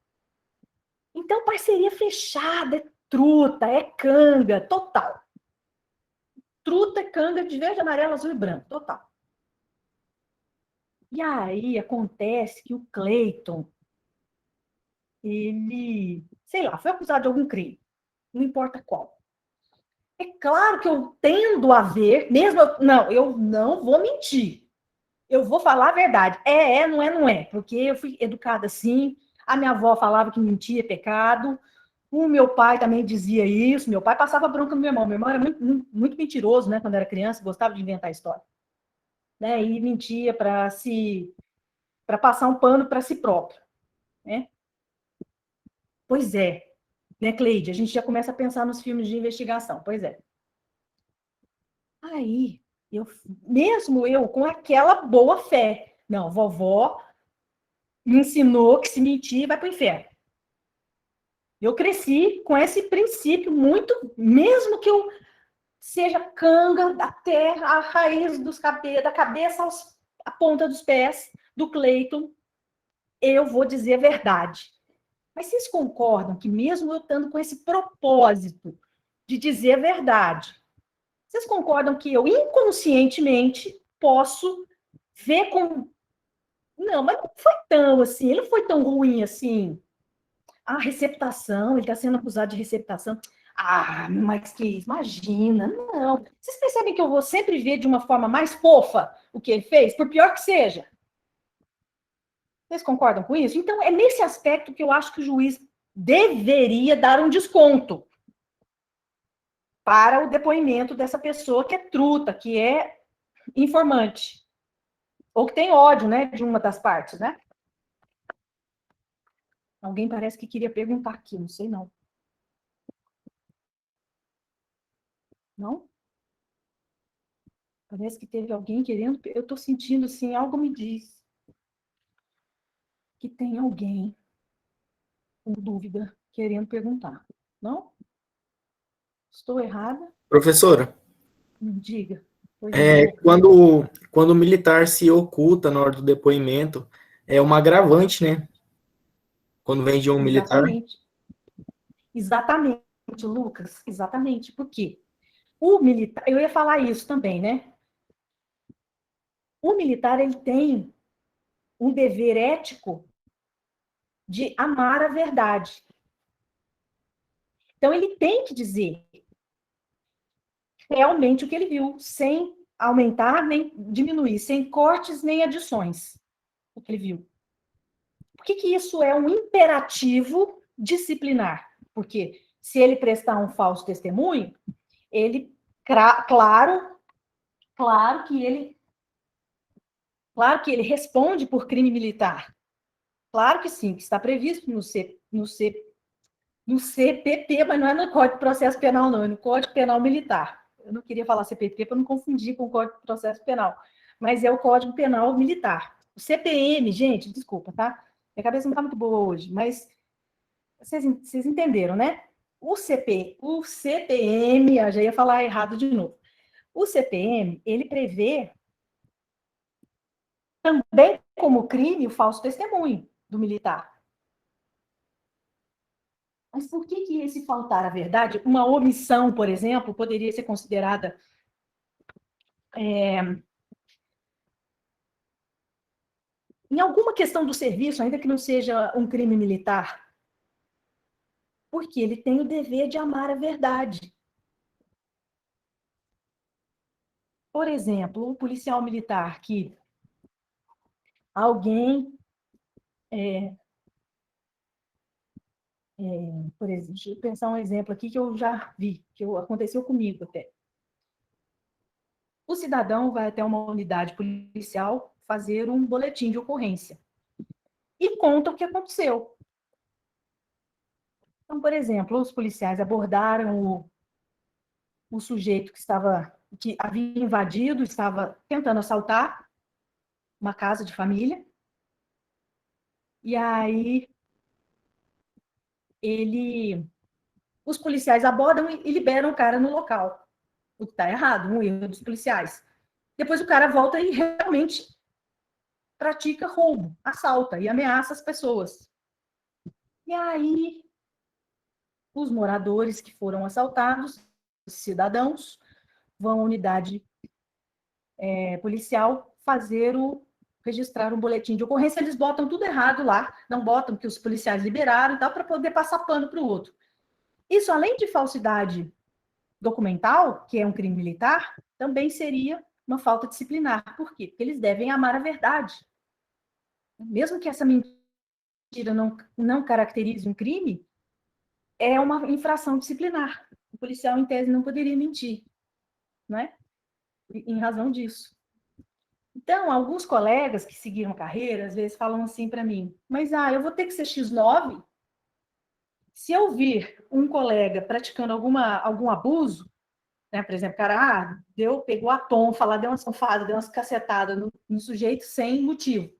Então, parceria fechada, é truta, é canga, total. Truta é canga de verde, amarelo, azul e branco, total. E aí acontece que o Cleiton, ele, sei lá, foi acusado de algum crime, não importa qual. É claro que eu tendo a ver, mesmo, não, eu não vou mentir. Eu vou falar a verdade. Não é, não é. Porque eu fui educada assim. A minha avó falava que mentir é pecado. O meu pai também dizia isso. Meu pai passava bronca no meu irmão. Meu irmão era muito mentiroso, né? Quando era criança, gostava de inventar história. Né? E mentia para passar um pano para si próprio. Né? Pois é. Né, Cleide? A gente já começa a pensar nos filmes de investigação. Pois é. Aí, mesmo eu com aquela boa fé. Não, vovó me ensinou que se mentir vai para o inferno. Eu cresci com esse princípio muito, mesmo que eu seja canga até a raiz da cabeça à ponta dos pés do Cleiton, eu vou dizer a verdade. Mas vocês concordam que mesmo eu estando com esse propósito de dizer a verdade, vocês concordam que eu inconscientemente posso ver com... Não, mas não foi tão assim, ele não foi tão ruim assim. A receptação, ele está sendo acusado de receptação. Ah, mas que imagina, não. Vocês percebem que eu vou sempre ver de uma forma mais fofa o que ele fez, por pior que seja? Vocês concordam com isso? Então, é nesse aspecto que eu acho que o juiz deveria dar um desconto para o depoimento dessa pessoa que é truta, que é informante, ou que tem ódio, né, de uma das partes, né? Alguém parece que queria perguntar aqui, não sei não. Não? Parece que teve alguém querendo. Eu estou sentindo assim, algo me diz que tem alguém com dúvida querendo perguntar. Não? Estou errada? Professora, Me diga. Pois não, Lucas. quando o militar se oculta na hora do depoimento, é uma agravante, né? Quando vem de um militar. Exatamente. Exatamente, Lucas. Exatamente. Por quê? O militar, eu ia falar isso também, né? O militar, ele tem um dever ético de amar a verdade. Então, ele tem que dizer realmente o que ele viu, sem aumentar nem diminuir, sem cortes nem adições, o que ele viu. Por que isso é um imperativo disciplinar? Porque se ele prestar um falso testemunho, ele, claro que ele responde por crime militar. Claro que sim, que está previsto no CPP, mas não é no Código de Processo Penal, não, é no Código Penal Militar. Eu não queria falar CPP para não confundir com o Código de Processo Penal, mas é o Código Penal Militar. O CPM, gente, desculpa, tá? Minha cabeça não está muito boa hoje, mas vocês entenderam, né? O CPM, eu já ia falar errado de novo. O CPM, ele prevê também como crime o falso testemunho do militar. Mas por que esse faltar a verdade, uma omissão, por exemplo, poderia ser considerada em alguma questão do serviço, ainda que não seja um crime militar? Porque ele tem o dever de amar a verdade. Por exemplo, um policial militar que alguém, por exemplo, deixa eu pensar um exemplo aqui que eu já vi, que aconteceu comigo até. O cidadão vai até uma unidade policial fazer um boletim de ocorrência e conta o que aconteceu. Então, por exemplo, os policiais abordaram o sujeito que havia invadido, estava tentando assaltar uma casa de família, e aí os policiais abordam e liberam o cara no local, o que está errado, um erro dos policiais. Depois o cara volta e realmente pratica roubo, assalta e ameaça as pessoas. E aí os moradores que foram assaltados, os cidadãos, vão à unidade policial fazer registrar um boletim de ocorrência, eles botam tudo errado lá, não botam que os policiais liberaram e tal, para poder passar pano para o outro. Isso, além de falsidade documental, que é um crime militar, também seria uma falta disciplinar. Por quê? Porque eles devem amar a verdade. Mesmo que essa mentira não caracterize um crime, é uma infração disciplinar. O policial, em tese, não poderia mentir, né? Em razão disso. Então, alguns colegas que seguiram carreira, às vezes falam assim para mim, mas eu vou ter que ser X9? Se eu vir um colega praticando algum abuso, né, por exemplo, o cara pegou a tonfa lá, deu uma sonfada, deu umas cacetadas no sujeito sem motivo.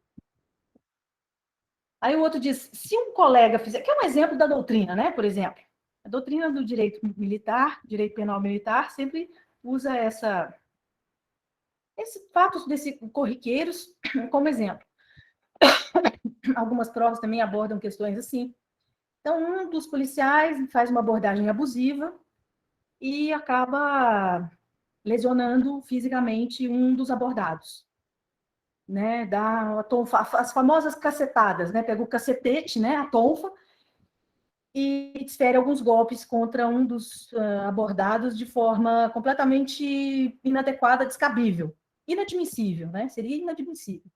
Aí o outro diz, se um colega fizer, que é um exemplo da doutrina, né, por exemplo, a doutrina do direito militar, direito penal militar, sempre usa esse fato desse corriqueiros como exemplo. Algumas provas também abordam questões assim. Então, um dos policiais faz uma abordagem abusiva e acaba lesionando fisicamente um dos abordados, né? Dá as famosas cacetadas, né? Pega o cacetete, né? A tonfa, e desfere alguns golpes contra um dos abordados de forma completamente inadequada, descabível, inadmissível, né? Seria inadmissível.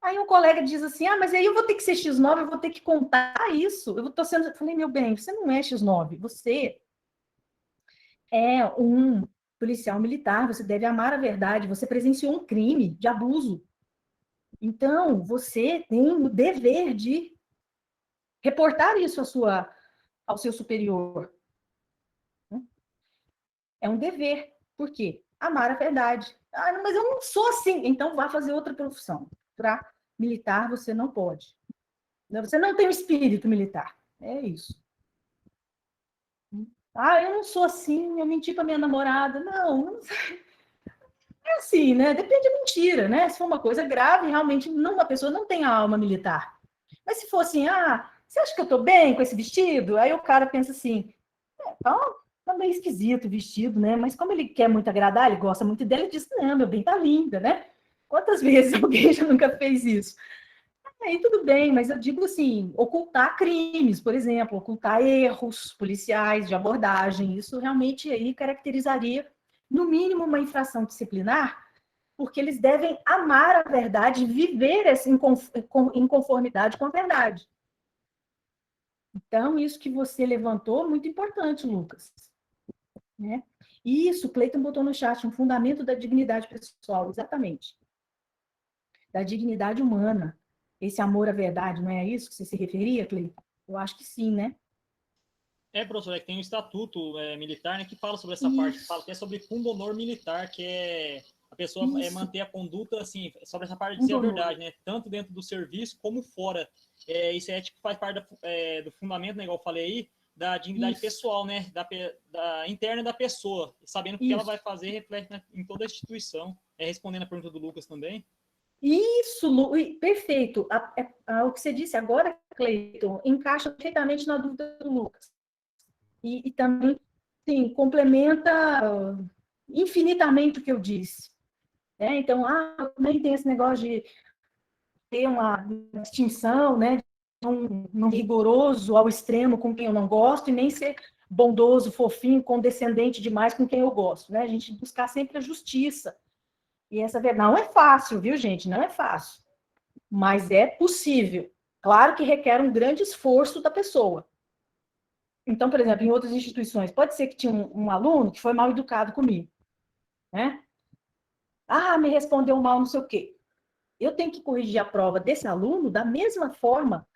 Aí um colega diz assim, mas aí eu vou ter que ser X9, eu vou ter que contar isso. Eu falei, meu bem, você não é X9, você é um policial militar, você deve amar a verdade, você presenciou um crime de abuso. Então, você tem o dever de reportar isso ao seu superior. É um dever. Por quê? Amar a verdade. Mas eu não sou assim. Então, vá fazer outra profissão. Para militar, você não pode. Você não tem o espírito militar. É isso. Eu não sou assim, eu menti para minha namorada. Não é assim, né? Depende da mentira, né? Se for uma coisa grave, realmente uma pessoa não tem a alma militar. Mas se for assim, você acha que eu estou bem com esse vestido? Aí o cara pensa assim, tá meio esquisito o vestido, né? Mas como ele quer muito agradar, ele gosta muito dele, ele diz, não, meu bem, tá linda, né? Quantas vezes alguém já nunca fez isso? Aí tudo bem, mas eu digo assim, ocultar crimes, por exemplo, ocultar erros policiais de abordagem, isso realmente aí caracterizaria, no mínimo, uma infração disciplinar, porque eles devem amar a verdade, viver em conformidade com a verdade. Então, isso que você levantou, muito importante, Lucas. Né? Isso, Cleiton botou no chat, um fundamento da dignidade pessoal, exatamente. Da dignidade humana. Esse amor à verdade, não é isso que você se referia, Cleiton? Eu acho que sim, né? Professor, que tem um estatuto militar, né, que fala sobre essa parte, que fala que é sobre pundonor militar, que é a pessoa manter a conduta, assim, sobre essa parte de dizer a verdade, né? Tanto dentro do serviço como fora. Isso tipo, faz parte do fundamento, né, igual eu falei aí, da dignidade pessoal, né? Da interna da pessoa, sabendo que o que ela vai fazer reflete em toda a instituição. Respondendo a pergunta do Lucas também. Isso, perfeito. O que você disse agora, Cleiton, encaixa perfeitamente na dúvida do Lucas. E também, sim, complementa infinitamente o que eu disse. Então, também tem esse negócio de ter uma distinção, né? Não rigoroso ao extremo com quem eu não gosto e nem ser bondoso, fofinho, condescendente demais com quem eu gosto, né? A gente buscar sempre a justiça. E essa verdade não é fácil, viu, gente? Não é fácil. Mas é possível. Claro que requer um grande esforço da pessoa. Então, por exemplo, em outras instituições, pode ser que tinha um aluno que foi mal educado comigo, né? Me respondeu mal, não sei o quê. Eu tenho que corrigir a prova desse aluno da mesma forma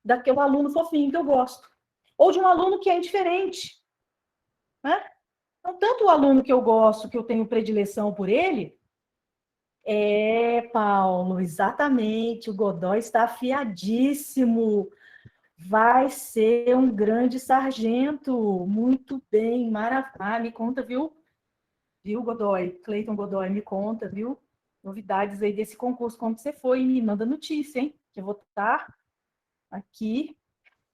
daquele aluno fofinho que eu gosto. Ou de um aluno que é indiferente, né? Então, tanto o aluno que eu gosto, que eu tenho predileção por ele, Paulo, exatamente, o Godoy está afiadíssimo. Vai ser um grande sargento. Muito bem, maravilha. Me conta, viu? Viu, Godoy? Cleiton Godoy, me conta, viu? Novidades aí desse concurso, como você foi, me manda notícia, hein? Que eu vou estar aqui.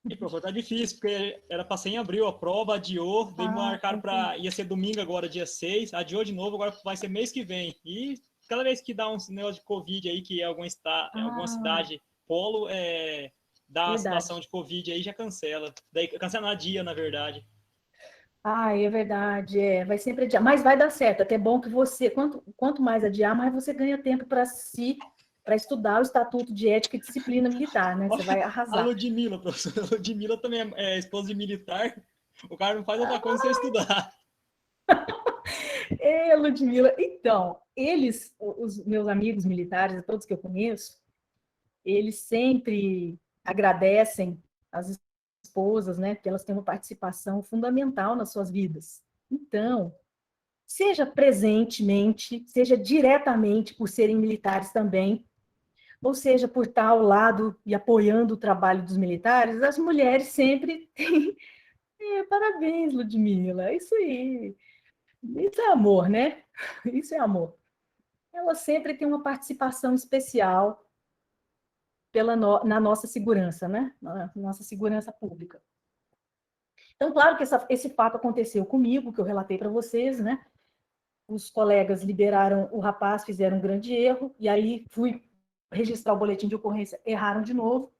E, professor, tá difícil, porque era para ser em abril a prova, adiou, daí marcaram ia ser domingo agora, dia 6, adiou de novo, agora vai ser mês que vem. E cada vez que dá um negócio de Covid aí, que é alguma cidade polo, dá a situação de Covid aí, já cancela. Daí cancela na dia, na verdade. É verdade, vai sempre adiar, mas vai dar certo, até bom que você, quanto mais adiar, mais você ganha tempo para estudar o Estatuto de Ética e Disciplina Militar, né? Você vai A arrasar. Ludmilla, professor, a Ludmilla também é esposa de militar, o cara não faz outra coisa sem estudar. Ludmilla, então, os meus amigos militares, todos que eu conheço, eles sempre agradecem as esposas, né? Porque elas têm uma participação fundamental nas suas vidas. Então, seja presentemente, seja diretamente por serem militares também, ou seja, por estar ao lado e apoiando o trabalho dos militares, as mulheres sempre têm. Parabéns, Ludmilla, isso aí. Isso é amor, né? Isso é amor. Ela sempre tem uma participação especial na nossa segurança, né? Na nossa segurança pública. Então, claro que esse fato aconteceu comigo, que eu relatei para vocês, né? Os colegas liberaram o rapaz, fizeram um grande erro, e aí fui registrar o boletim de ocorrência, erraram de novo.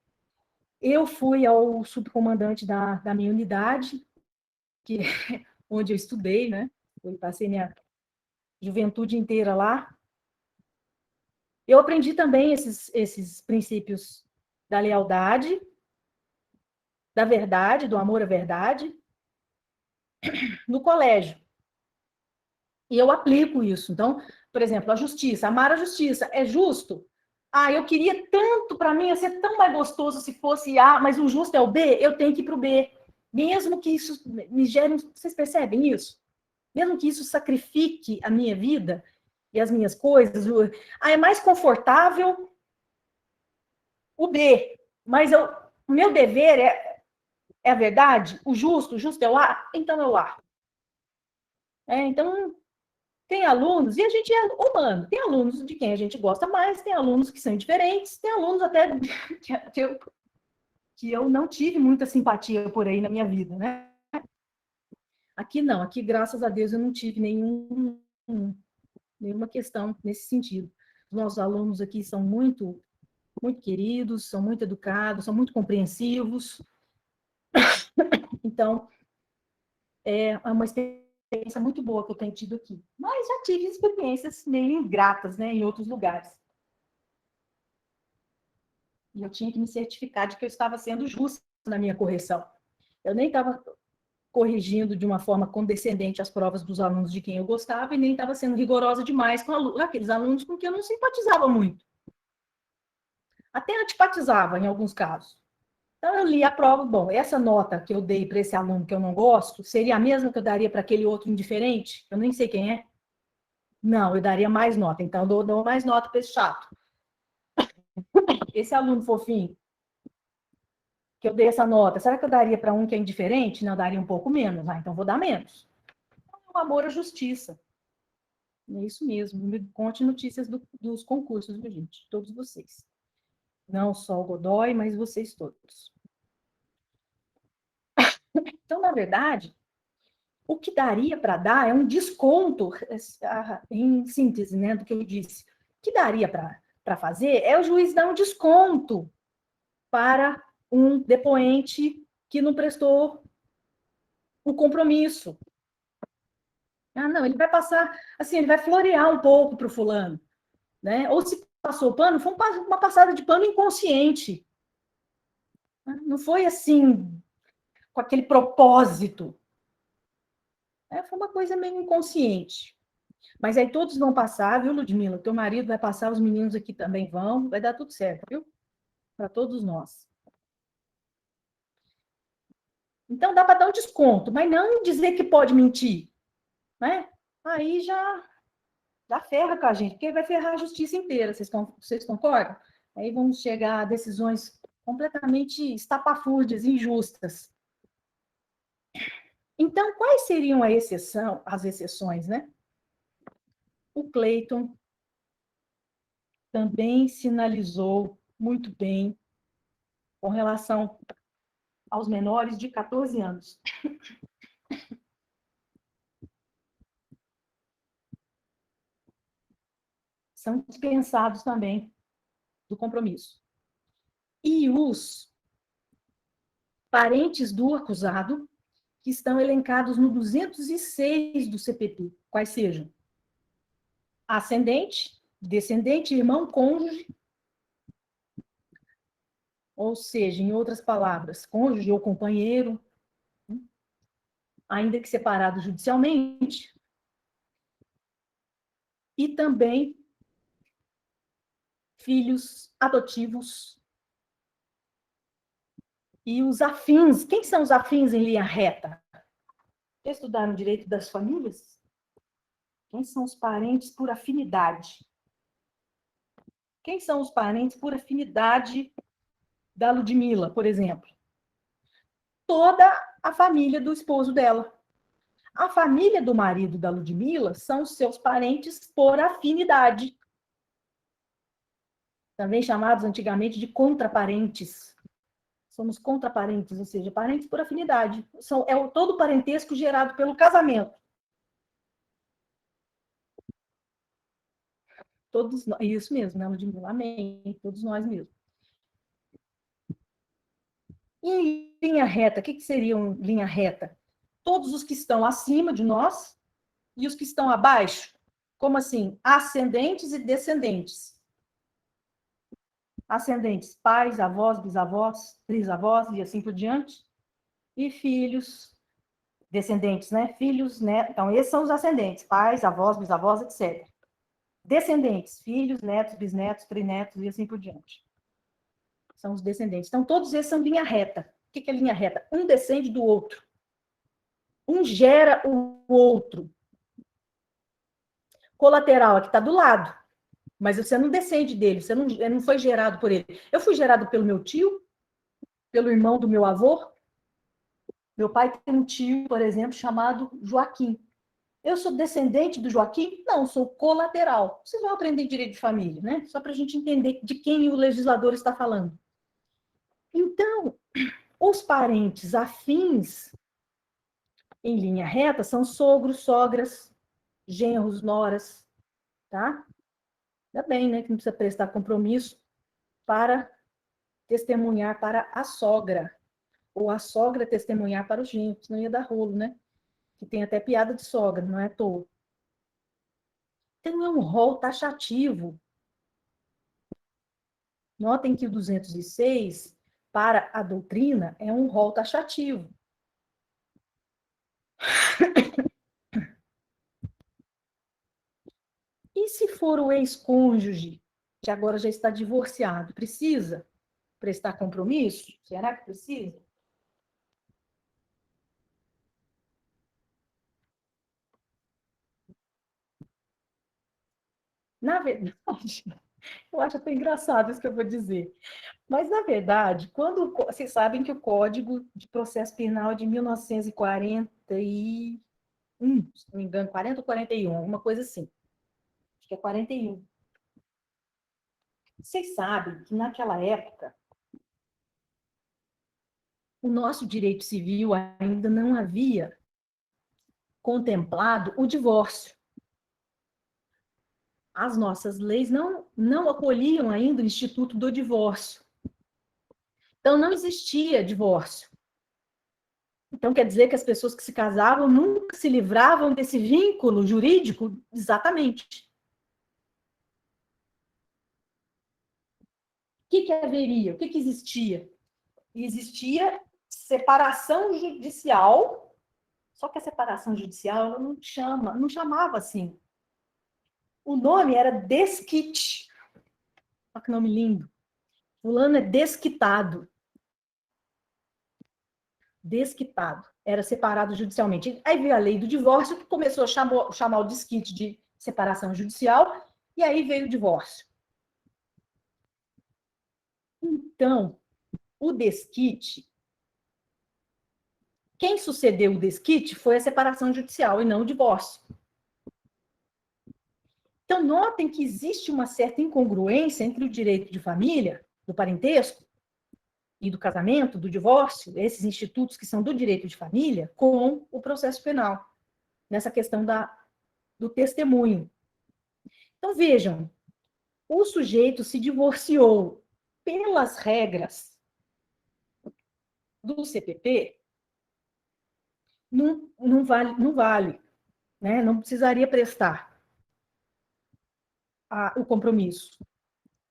Eu fui ao subcomandante da minha unidade, onde eu estudei, né? Eu passei minha juventude inteira lá. Eu aprendi também esses princípios da lealdade, da verdade, do amor à verdade, no colégio. E eu aplico isso. Então, por exemplo, a justiça, amar a justiça, é justo? Eu queria tanto, para mim, ia ser tão mais gostoso se fosse A, mas o justo é o B, eu tenho que ir para o B. Mesmo que isso me gere. Vocês percebem isso? Mesmo que isso sacrifique a minha vida e as minhas coisas, é mais confortável o B, mas o meu dever é a verdade, o justo é o A, então é o A. Então, tem alunos, e a gente é humano, tem alunos de quem a gente gosta mais, tem alunos que são indiferentes, tem alunos até que eu não tive muita simpatia por aí na minha vida, né? Aqui não, aqui, graças a Deus, eu não tive nenhuma questão nesse sentido. Os nossos alunos aqui são muito, muito queridos, são muito educados, são muito compreensivos. Então, é uma experiência muito boa que eu tenho tido aqui. Mas já tive experiências meio ingratas, né, em outros lugares. E eu tinha que me certificar de que eu estava sendo justa na minha correção. Eu nem estava corrigindo de uma forma condescendente as provas dos alunos de quem eu gostava e nem estava sendo rigorosa demais com aqueles alunos com quem eu não simpatizava muito. Até antipatizava, em alguns casos. Então, eu li a prova, bom, essa nota que eu dei para esse aluno que eu não gosto, seria a mesma que eu daria para aquele outro indiferente? Eu nem sei quem é. Não, eu daria mais nota, então eu dou mais nota para esse chato. Esse aluno fofinho, que eu dei essa nota, será que eu daria para um que é indiferente? Não, eu daria um pouco menos, então vou dar menos. O amor à justiça. É isso mesmo, me conte notícias dos concursos, viu, gente? Todos vocês. Não só o Godoy, mas vocês todos. Então, na verdade, o que daria para dar é um desconto, em síntese, né, do que eu disse. O que daria para fazer é o juiz dar um desconto para um depoente que não prestou o compromisso. Não, ele vai passar, assim, ele vai florear um pouco para o fulano, né? Ou se passou pano, foi uma passada de pano inconsciente. Não foi assim, com aquele propósito. Foi uma coisa meio inconsciente. Mas aí todos vão passar, viu, Ludmilla? Teu marido vai passar, os meninos aqui também vão, vai dar tudo certo, viu? Para todos nós. Então dá para dar um desconto, mas não dizer que pode mentir, né? Aí já ferra com a gente, porque vai ferrar a justiça inteira, vocês concordam? Aí vamos chegar a decisões completamente estapafúrdias, injustas. Então, quais seriam as exceções, né? O Cleiton também sinalizou muito bem com relação aos menores de 14 anos. são dispensados também do compromisso. E os parentes do acusado, que estão elencados no 206 do CPP, quais sejam ascendente, descendente, irmão, cônjuge, ou seja, em outras palavras, cônjuge ou companheiro, ainda que separado judicialmente, e também filhos adotivos e os afins. Quem são os afins em linha reta? Estudaram direito das famílias? Quem são os parentes por afinidade? Quem são os parentes por afinidade da Ludmila, por exemplo? Toda a família do esposo dela. A família do marido da Ludmila são os seus parentes por afinidade. Também chamados antigamente de contraparentes. Somos contraparentes, ou seja, parentes por afinidade. É todo o parentesco gerado pelo casamento. Todos nós, isso mesmo, né, Ludmila? Amém. Todos nós mesmos. Em linha reta, o que seria uma linha reta? Todos os que estão acima de nós e os que estão abaixo. Como assim? Ascendentes e descendentes. Ascendentes, pais, avós, bisavós, trisavós e assim por diante. E filhos, descendentes, né? Filhos, netos. Então, esses são os ascendentes, pais, avós, bisavós, etc. Descendentes, filhos, netos, bisnetos, trinetos e assim por diante. São os descendentes. Então, todos esses são linha reta. O que é linha reta? Um descende do outro. Um gera o outro. Colateral, aqui está do lado. Mas você não descende dele, você não foi gerado por ele. Eu fui gerado pelo meu tio, pelo irmão do meu avô. Meu pai tem um tio, por exemplo, chamado Joaquim. Eu sou descendente do Joaquim? Não, sou colateral. Vocês vão aprender direito de família, né? Só para a gente entender de quem o legislador está falando. Então, os parentes afins em linha reta são sogros, sogras, genros, noras, tá? Ainda bem, né, que não precisa prestar compromisso para testemunhar para a sogra, ou a sogra testemunhar para os genros, não ia dar rolo, né? Que tem até piada de sogra, não é à toa. Então, é um rol taxativo. Notem que o 206, para a doutrina, é um rol taxativo. E se for o ex-cônjuge, que agora já está divorciado, precisa prestar compromisso? Será que precisa? Na verdade, eu acho até engraçado isso que eu vou dizer. Mas, na verdade, quando vocês sabem que o Código de Processo Penal é de 1941, se não me engano, 40 ou 41, uma coisa assim. Acho que é 41. Vocês sabem que, naquela época, o nosso direito civil ainda não havia contemplado o divórcio. As nossas leis não acolhiam ainda o instituto do divórcio. Então, não existia divórcio. Então, quer dizer que as pessoas que se casavam nunca se livravam desse vínculo jurídico? Exatamente. O que haveria? O que existia? Existia separação judicial, só que a separação judicial ela não chamava assim. O nome era desquite. Olha que nome lindo. Fulano é desquitado. Desquitado. Era separado judicialmente. Aí veio a lei do divórcio, que começou a chamar o desquite de separação judicial, e aí veio o divórcio. Então, o desquite, quem sucedeu o desquite foi a separação judicial e não o divórcio. Então, notem que existe uma certa incongruência entre o direito de família, do parentesco, e do casamento, do divórcio, esses institutos que são do direito de família, com o processo penal, nessa questão do testemunho. Então, vejam, o sujeito se divorciou pelas regras do CPP, não vale, né? Não precisaria prestar o compromisso.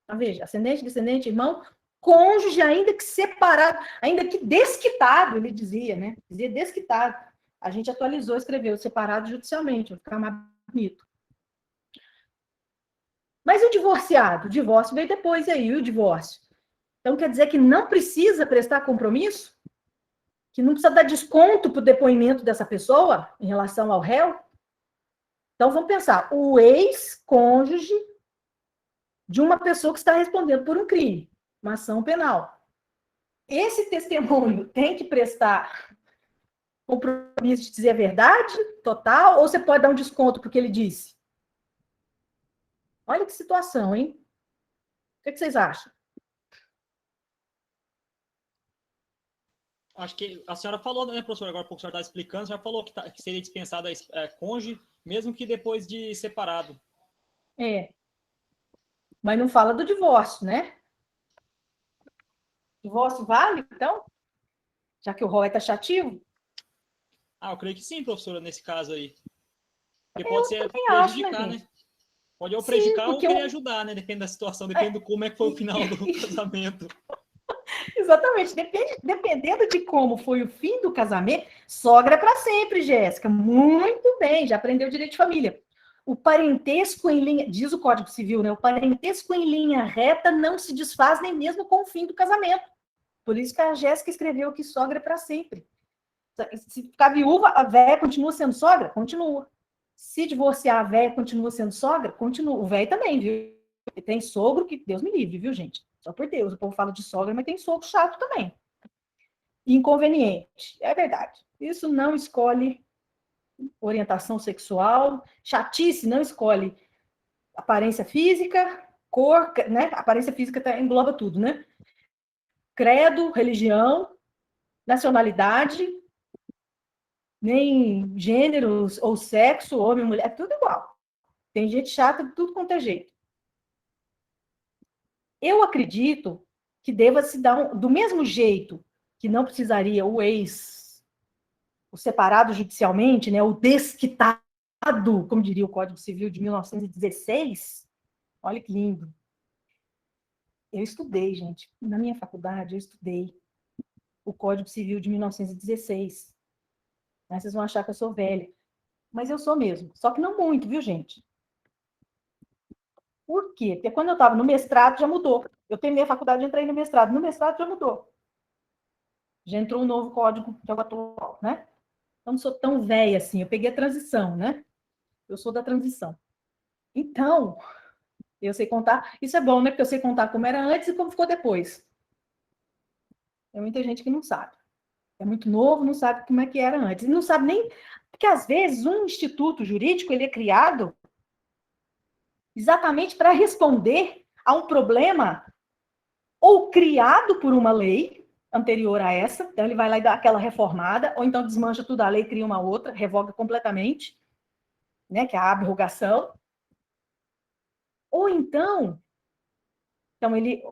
Então, veja, ascendente, descendente, irmão, cônjuge, ainda que separado, ainda que desquitado, ele dizia, né? Dizia desquitado. A gente atualizou, escreveu separado judicialmente, vai ficar mais bonito. Mas o divorciado? O divórcio veio depois, e aí, o divórcio? Então, quer dizer que não precisa prestar compromisso? Que não precisa dar desconto para o depoimento dessa pessoa em relação ao réu? Então, vamos pensar, o ex-cônjuge de uma pessoa que está respondendo por um crime, uma ação penal. Esse testemunho tem que prestar compromisso de dizer a verdade total, ou você pode dar um desconto porque ele disse? Olha que situação, hein? O que vocês acham? Acho que a senhora falou, né, professor, agora o senhor está explicando, já falou que seria dispensado cônjuge, mesmo que depois de separado. Mas não fala do divórcio, né? Divórcio vale, então? Já que o rol é taxativo? Eu creio que sim, professora, nesse caso aí. Porque pode ser prejudicar, né? Pode ou prejudicar ou querer eu... ajudar, né? Depende da situação, depende de como é que foi o final do casamento. Exatamente. Dependendo de como foi o fim do casamento, sogra para sempre, Jéssica. Muito bem, já aprendeu direito de família. O parentesco em linha, diz o Código Civil, né? O parentesco em linha reta não se desfaz nem mesmo com o fim do casamento. Por isso que a Jéssica escreveu que sogra é para sempre. Se ficar viúva, a véia continua sendo sogra? Continua. Se divorciar, a véia continua sendo sogra? Continua. O velho também, viu? Tem sogro que Deus me livre, viu, gente? Só por Deus. O povo fala de sogra, mas tem sogro chato também. Inconveniente. É verdade. Isso não escolhe orientação sexual. Chatice não escolhe aparência física, cor, né? Aparência física engloba tudo, né? Credo, religião, nacionalidade, nem gênero ou sexo, homem, mulher, é tudo igual. Tem gente chata de tudo quanto é jeito. Eu acredito que deva se dar do mesmo jeito que não precisaria o separado judicialmente, né, o desquitado, como diria o Código Civil de 1916. Olha que lindo. Eu estudei, gente, na minha faculdade eu estudei o Código Civil de 1916. Né, vocês vão achar que eu sou velha, mas eu sou mesmo, só que não muito, viu, gente? Por quê? Porque quando eu estava no mestrado já mudou. Eu terminei a faculdade e entrei no mestrado. No mestrado já mudou. Já entrou um novo código que é o atual, né? Eu não sou tão velha assim, eu peguei a transição, né? Eu sou da transição. Então, eu sei contar. Isso é bom, né? Porque eu sei contar como era antes e como ficou depois. Tem muita gente que não sabe. É muito novo, não sabe como é que era antes. E não sabe nem... Porque, às vezes, um instituto jurídico ele é criado exatamente para responder a um problema ou criado por uma lei anterior a essa, então ele vai lá e dá aquela reformada, ou então desmancha tudo a lei, cria uma outra, revoga completamente, né, que é a abrogação. Ou então ele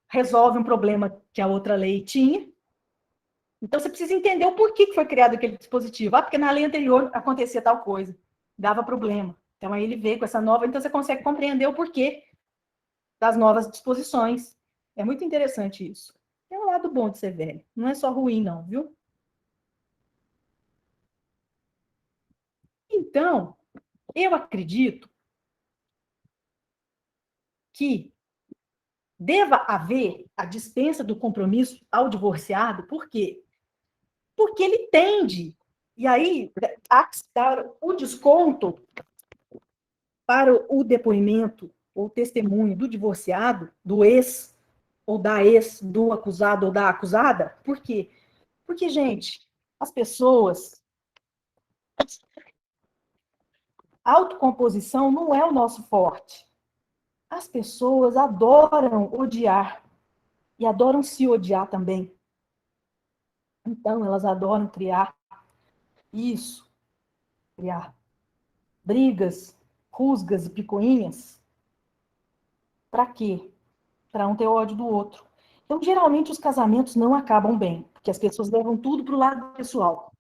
resolve um problema que a outra lei tinha. Então você precisa entender o porquê que foi criado aquele dispositivo. Porque na lei anterior acontecia tal coisa, dava problema. Então aí ele veio com essa nova, então você consegue compreender o porquê das novas disposições. É muito interessante isso. É um lado bom de ser velho. Não é só ruim, não, viu? Então, eu acredito que deva haver a dispensa do compromisso ao divorciado, por quê? Porque ele tende, e aí, a dar o desconto para o depoimento ou testemunho do divorciado, do ex, ou da ex, do acusado ou da acusada, por quê? Porque, gente, as pessoas... Autocomposição não é o nosso forte. As pessoas adoram odiar e adoram se odiar também. Então, elas adoram criar brigas, rusgas e picuinhas, Para quê? Para um ter ódio do outro. Então, geralmente, os casamentos não acabam bem, porque as pessoas levam tudo para o lado pessoal.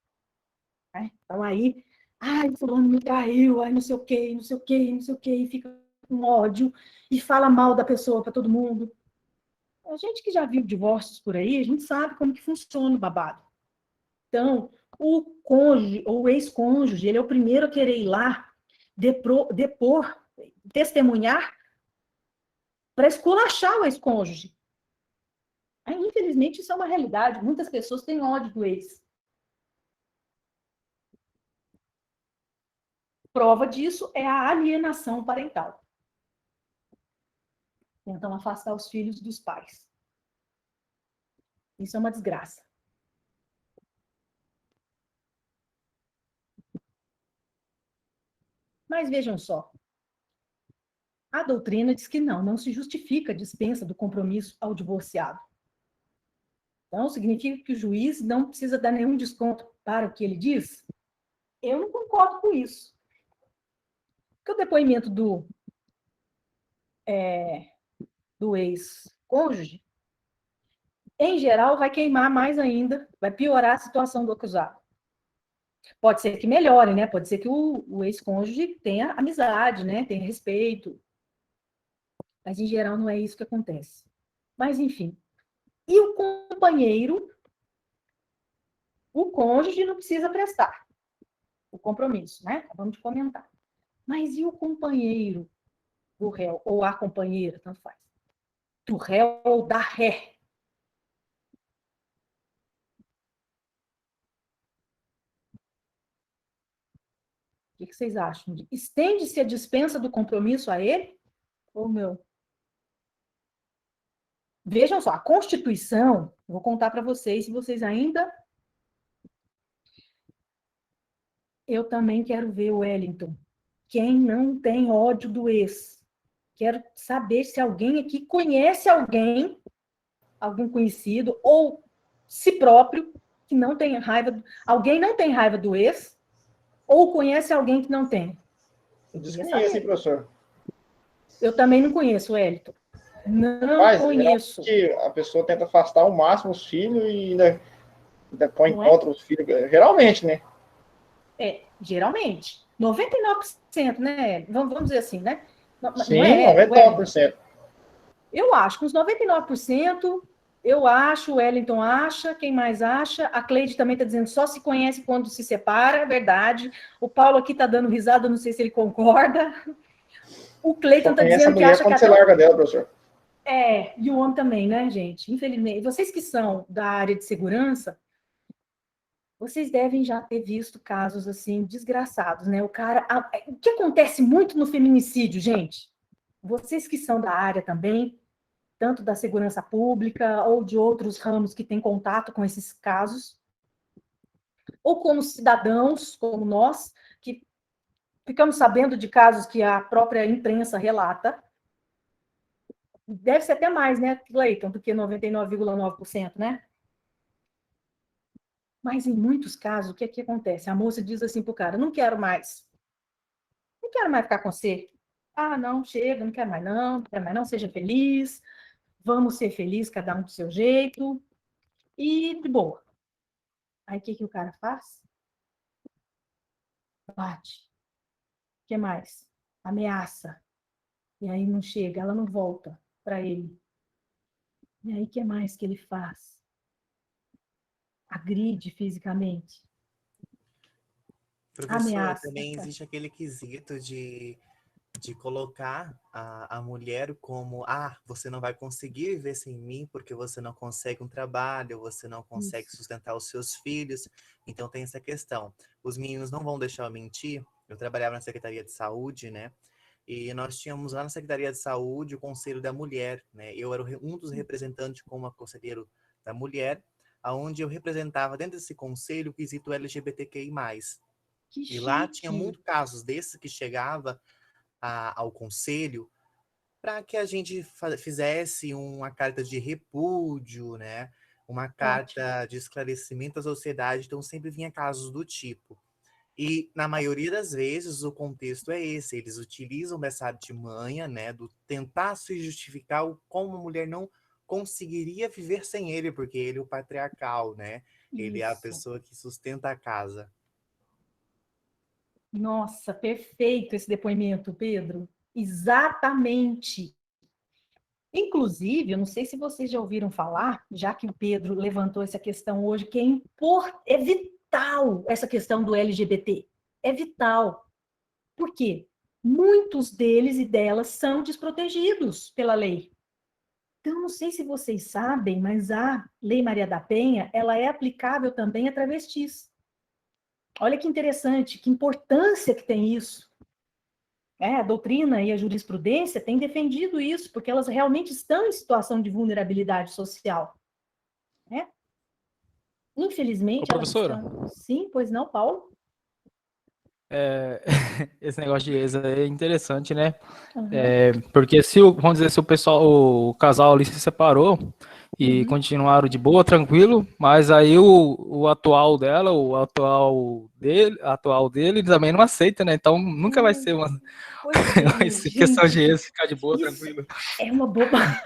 Né? Então, aí, ai, fulano me traiu, ai, não sei o quê, não sei o quê, não sei o quê, e fica com ódio, e fala mal da pessoa para todo mundo. A gente que já viu divórcios por aí, a gente sabe como que funciona o babado. Então, o cônjuge ou o ex-cônjuge, ele é o primeiro a querer ir lá, depor, testemunhar, para esculachar o ex-cônjuge. Infelizmente, isso é uma realidade. Muitas pessoas têm ódio do ex. Prova disso é a alienação parental. Tentam afastar os filhos dos pais. Isso é uma desgraça. Mas vejam só. A doutrina diz que não se justifica a dispensa do compromisso ao divorciado. Então, significa que o juiz não precisa dar nenhum desconto para o que ele diz? Eu não concordo com isso. Porque o depoimento do ex-cônjuge, em geral, vai queimar mais ainda, vai piorar a situação do acusado. Pode ser que melhore, né? Pode ser que o ex-cônjuge tenha amizade, né? Tenha respeito. Mas, em geral, não é isso que acontece. Mas, enfim. E o companheiro, o cônjuge não precisa prestar o compromisso, né? Vamos comentar. Mas e o companheiro do réu, ou a companheira, tanto faz, do réu ou da ré? O que vocês acham? Estende-se a dispensa do compromisso a ele? Ou não? Vejam só, a Constituição, vou contar para vocês, se vocês ainda... Eu também quero ver o Wellington. Quem não tem ódio do ex? Quero saber se alguém aqui conhece alguém, algum conhecido, ou si próprio, que não tem raiva... Alguém não tem raiva do ex, ou conhece alguém que não tem? Eu desconheço, hein, professor? Eu também não conheço, Wellington. Não Mas, conheço. a pessoa tenta afastar ao máximo os filhos e ainda põe Não é? contra os filhos. Geralmente, né? Geralmente. 99%, né? Vamos dizer assim, né? Sim, não é, 99%. Eu acho que uns 99%, eu acho, o Wellington acha, quem mais acha? A Cleide também está dizendo só se conhece quando se separa, é verdade. O Paulo aqui está dando risada, não sei se ele concorda. O Cleiton está dizendo que acha que quando você larga dela, professor. E o homem também, né, gente? Infelizmente. Vocês que são da área de segurança, vocês devem já ter visto casos assim desgraçados, né? O que acontece muito no feminicídio, gente? Vocês que são da área também, tanto da segurança pública ou de outros ramos que têm contato com esses casos, ou como cidadãos, como nós, que ficamos sabendo de casos que a própria imprensa relata, deve ser até mais, né, Cleiton, do que 99,9%, né? Mas em muitos casos, o que é que acontece? A moça diz assim pro cara, não quero mais ficar com você. Ah, não, chega, não quero mais não, seja feliz, vamos ser felizes, cada um do seu jeito, e de boa. Aí o que o cara faz? Bate. O que mais? Ameaça. E aí não chega, ela não volta para ele. E aí o que mais que ele faz? Agride fisicamente. Professor, Ameaça. também existe aquele quesito de colocar a mulher como, você não vai conseguir viver sem mim porque você não consegue um trabalho, você não consegue sustentar os seus filhos. Então tem essa questão. Os meninos não vão deixar eu mentir. Eu trabalhava na Secretaria de Saúde, né? E nós tínhamos lá na Secretaria de Saúde o Conselho da Mulher, né? Eu era um dos representantes como conselheiro da mulher, aonde eu representava dentro desse conselho o quesito LGBTQI+. E lá tinha muitos casos desses que chegava ao conselho para que a gente fizesse uma carta de repúdio, né? Uma carta de esclarecimento à sociedade. Então, sempre vinha casos do tipo. E, na maioria das vezes, o contexto é esse. Eles utilizam dessa artimanha, né, do tentar se justificar como a mulher não conseguiria viver sem ele, porque ele é o patriarcal, né? Ele é a Isso. pessoa que sustenta a casa. Nossa, perfeito esse depoimento, Pedro. Exatamente. Inclusive, eu não sei se vocês já ouviram falar, já que o Pedro levantou essa questão hoje, que é vital essa questão do LGBT. É vital. Por quê? Muitos deles e delas são desprotegidos pela lei. Então, não sei se vocês sabem, mas a Lei Maria da Penha, ela é aplicável também a travestis. Olha que interessante, que importância que tem isso. A doutrina e a jurisprudência têm defendido isso, porque elas realmente estão em situação de vulnerabilidade social. Né? Infelizmente, Ô, elas professora, estão... Sim, pois não, Paulo? esse negócio de ex é interessante, né? Uhum. Porque vamos dizer, se o casal ali se separou e continuaram de boa, tranquilo, mas aí o atual dela, atual dele também não aceita, né? Então nunca vai ser uma Pois vai é, ser questão de gente, ex ficar de boa, isso tranquilo. é uma bobagem.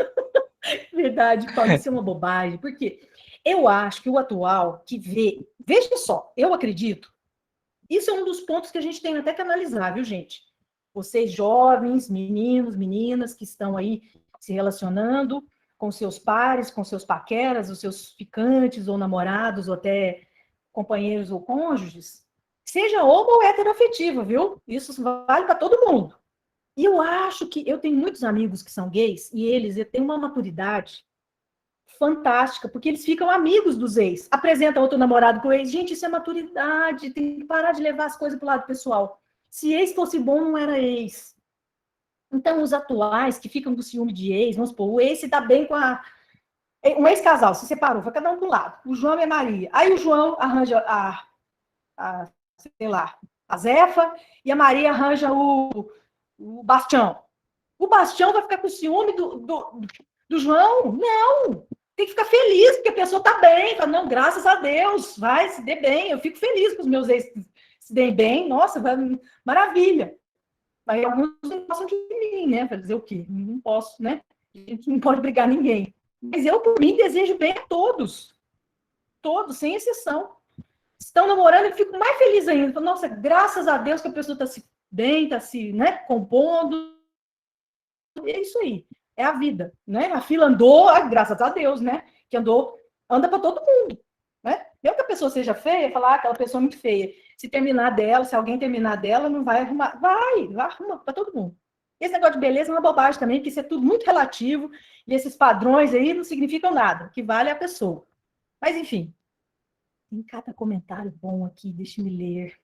Verdade, Paulo, isso é uma bobagem. Porque eu acho que o atual que vê... Veja só, eu acredito. Isso é um dos pontos que a gente tem até que analisar, viu, gente? Vocês jovens, meninos, meninas que estão aí se relacionando com seus pares, com seus paqueras, os seus ficantes ou namorados, ou até companheiros ou cônjuges, seja homo ou heteroafetiva, viu? Isso vale para todo mundo. E eu acho que eu tenho muitos amigos que são gays e eles têm uma maturidade fantástica, porque eles ficam amigos dos ex. Apresenta outro namorado pro ex. Gente, isso é maturidade, tem que parar de levar as coisas pro lado pessoal. Se ex fosse bom, não era ex. Então, os atuais que ficam com ciúme de ex, vamos supor, o ex se dá bem com a... Um ex-casal se separou, foi cada um pro lado. O João e a Maria. Aí o João arranja sei lá, a Zefa, e a Maria arranja o Bastião. O Bastião vai ficar com ciúme do João? Não! Tem que ficar feliz, porque a pessoa está bem. Fala, não, graças a Deus, vai, se dê bem. Eu fico feliz com os meus ex se deem bem. Nossa, maravilha. Aí alguns não gostam de mim, né? Vai dizer o quê? Não posso, né? A gente não pode brigar ninguém. Mas eu, por mim, desejo bem a todos. Todos, sem exceção. Estão namorando, eu fico mais feliz ainda. Nossa, graças a Deus que a pessoa está se bem, está se, né, compondo. É isso aí. É a vida, né? A fila andou, graças a Deus, né? Que anda para todo mundo, né? Mesmo que a pessoa seja feia, falar aquela pessoa é muito feia. Se terminar dela, se alguém terminar dela, não vai arrumar. Vai arrumar para todo mundo. Esse negócio de beleza é uma bobagem também, porque isso é tudo muito relativo, e esses padrões aí não significam nada. O que vale é a pessoa. Mas, enfim, tem cada comentário bom aqui, deixa-me ler.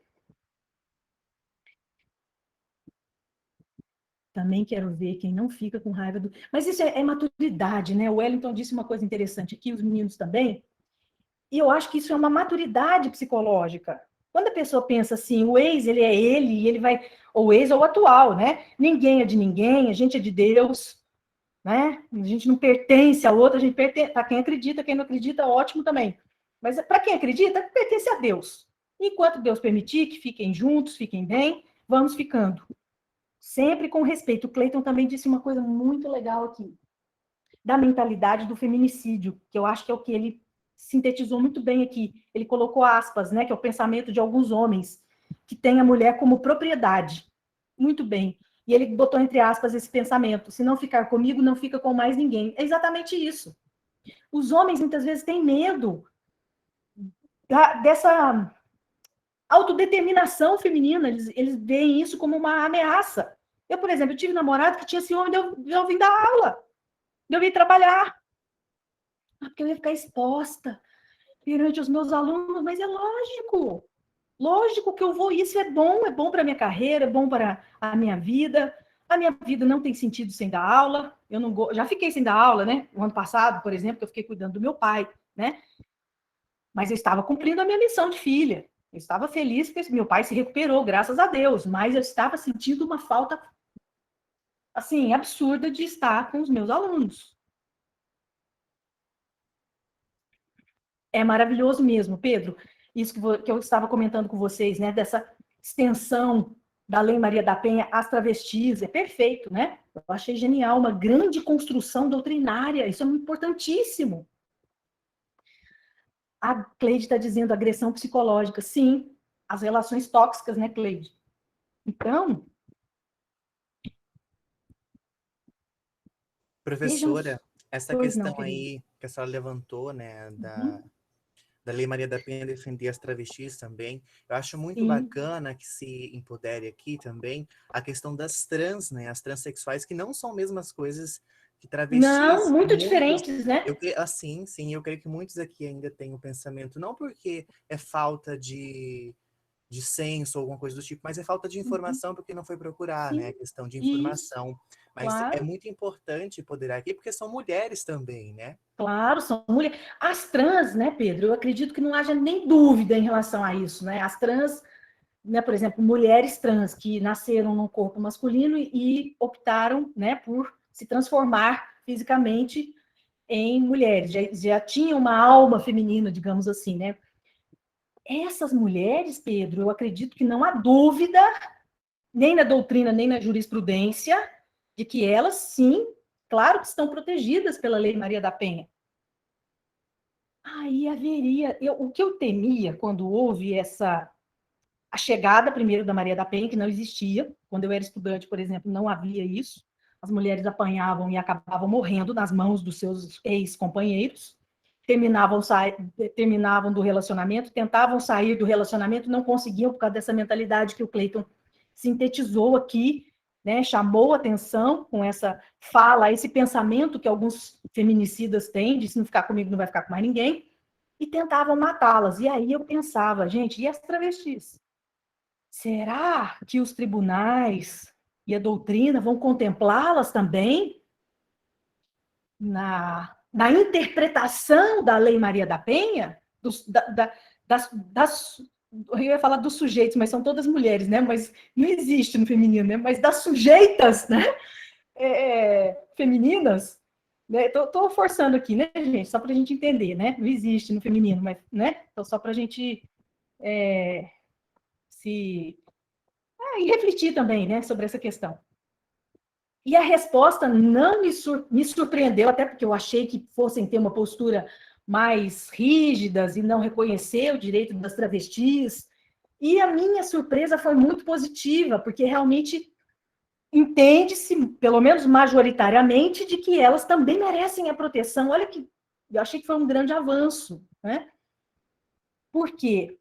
Também quero ver quem não fica com raiva do... Mas isso é maturidade, né? O Wellington disse uma coisa interessante aqui, os meninos também, e eu acho que isso é uma maturidade psicológica. Quando a pessoa pensa assim, o ex, ele é ele, e ele vai... Ou o ex ou o atual, né? Ninguém é de ninguém, a gente é de Deus, né? A gente não pertence a outro, a gente pertence... Para quem não acredita, ótimo também. Mas para quem acredita, pertence a Deus. Enquanto Deus permitir que fiquem juntos, fiquem bem, vamos ficando. Sempre com respeito. O Cleiton também disse uma coisa muito legal aqui, da mentalidade do feminicídio, que eu acho que é o que ele sintetizou muito bem aqui. Ele colocou aspas, né, que é o pensamento de alguns homens, que tem a mulher como propriedade. Muito bem. E ele botou entre aspas esse pensamento, se não ficar comigo, não fica com mais ninguém. É exatamente isso. Os homens, muitas vezes, têm medo dessa autodeterminação feminina, eles veem isso como uma ameaça. Eu, por exemplo, tive namorado que tinha ciúme de eu vir dar aula, de eu vir trabalhar. Porque eu ia ficar exposta perante os meus alunos, mas é lógico que eu vou, isso é bom para a minha carreira, é bom para a minha vida. A minha vida não tem sentido sem dar aula, eu não já fiquei sem dar aula, né? O ano passado, por exemplo, que eu fiquei cuidando do meu pai, né? Mas eu estava cumprindo a minha missão de filha. Eu estava feliz porque meu pai se recuperou, graças a Deus, mas eu estava sentindo uma falta, assim, absurda de estar com os meus alunos. É maravilhoso mesmo, Pedro, isso que eu estava comentando com vocês, né, dessa extensão da Lei Maria da Penha às travestis, é perfeito, né? Eu achei genial, uma grande construção doutrinária, isso é importantíssimo. A Cleide está dizendo agressão psicológica, sim, as relações tóxicas, né, Cleide? Então, Professora, essa pois não, questão querido. aí que a senhora levantou, né, Uhum. da Lei Maria da Penha defender as travestis também, eu acho muito Sim. bacana que se empodere aqui também a questão das trans, né, as transexuais, que não são as mesmas coisas que Não, travestis. muito Muitos, diferentes, né? assim, sim, eu creio que muitos aqui ainda têm o pensamento, não porque é falta de senso ou alguma coisa do tipo, mas é falta de Uhum. informação porque não foi procurar, né? A Sim, questão de isso, informação. Mas é claro. muito importante poder aqui, porque são mulheres também, né? Claro, são mulheres. As trans, né, Pedro? Eu acredito que não haja nem dúvida em relação a isso, né? As trans, né, por exemplo, mulheres trans que nasceram num corpo masculino e optaram, né, por se transformar fisicamente em mulheres, já tinham uma alma feminina, digamos assim, né? Essas mulheres, Pedro, eu acredito que não há dúvida, nem na doutrina, nem na jurisprudência, de que elas, sim, claro que estão protegidas pela Lei Maria da Penha. Aí haveria. O que eu temia quando houve a chegada primeiro da Maria da Penha, que não existia. Quando eu era estudante, por exemplo, não havia isso. As mulheres apanhavam e acabavam morrendo nas mãos dos seus ex-companheiros. Terminavam do relacionamento, tentavam sair do relacionamento, não conseguiam por causa dessa mentalidade que o Cleiton sintetizou aqui, né, chamou atenção com essa fala, esse pensamento que alguns feminicidas têm, de se não ficar comigo não vai ficar com mais ninguém, e tentavam matá-las. E aí eu pensava, gente, e as travestis? Será que os tribunais e a doutrina vão contemplá-las também na interpretação da Lei Maria da Penha? Eu ia falar dos sujeitos, mas são todas mulheres, né? Mas não existe no feminino, né? Mas das sujeitas, né? Femininas, né? Tô forçando aqui, né, gente? Só para a gente entender, né? Não existe no feminino, mas, né? Então, só para a gente se e refletir também, né, sobre essa questão. E a resposta não me surpreendeu, até porque eu achei que fossem ter uma postura mais rígidas e não reconhecer o direito das travestis. E a minha surpresa foi muito positiva, porque realmente entende-se, pelo menos majoritariamente, de que elas também merecem a proteção. Olha que eu achei que foi um grande avanço, né? Por quê?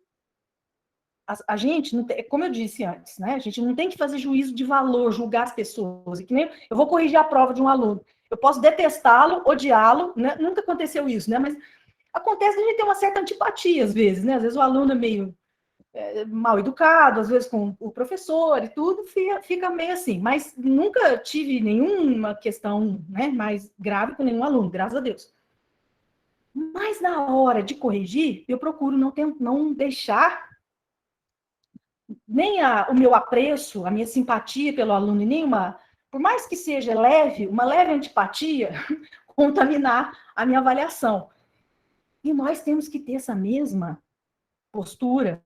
A gente, não tem, como eu disse antes, né? A gente não tem que fazer juízo de valor, julgar as pessoas. E que nem eu vou corrigir a prova de um aluno. Eu posso detestá-lo, odiá-lo, né? Nunca aconteceu isso, né? Mas acontece que a gente tem uma certa antipatia às vezes, né? Às vezes o aluno é meio mal educado, às vezes com o professor e tudo, fica meio assim. Mas nunca tive nenhuma questão, né, mais grave com nenhum aluno, graças a Deus. Mas na hora de corrigir, eu procuro não deixar nem o meu apreço, a minha simpatia pelo aluno, nenhuma, por mais que seja leve, uma leve antipatia, contaminar a minha avaliação. E nós temos que ter essa mesma postura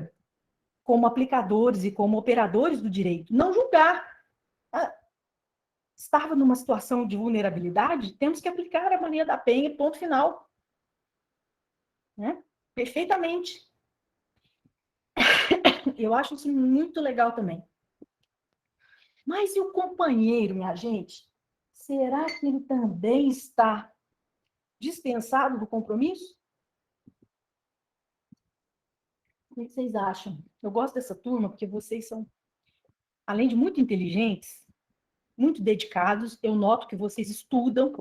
como aplicadores e como operadores do direito. Não julgar. Estava numa situação de vulnerabilidade, temos que aplicar a Maria da Penha, ponto final. Né? Perfeitamente. Eu acho isso muito legal também. Mas e o companheiro, minha gente? Será que ele também está dispensado do compromisso? O que vocês acham? Eu gosto dessa turma porque vocês são, além de muito inteligentes, muito dedicados. Eu noto que vocês estudam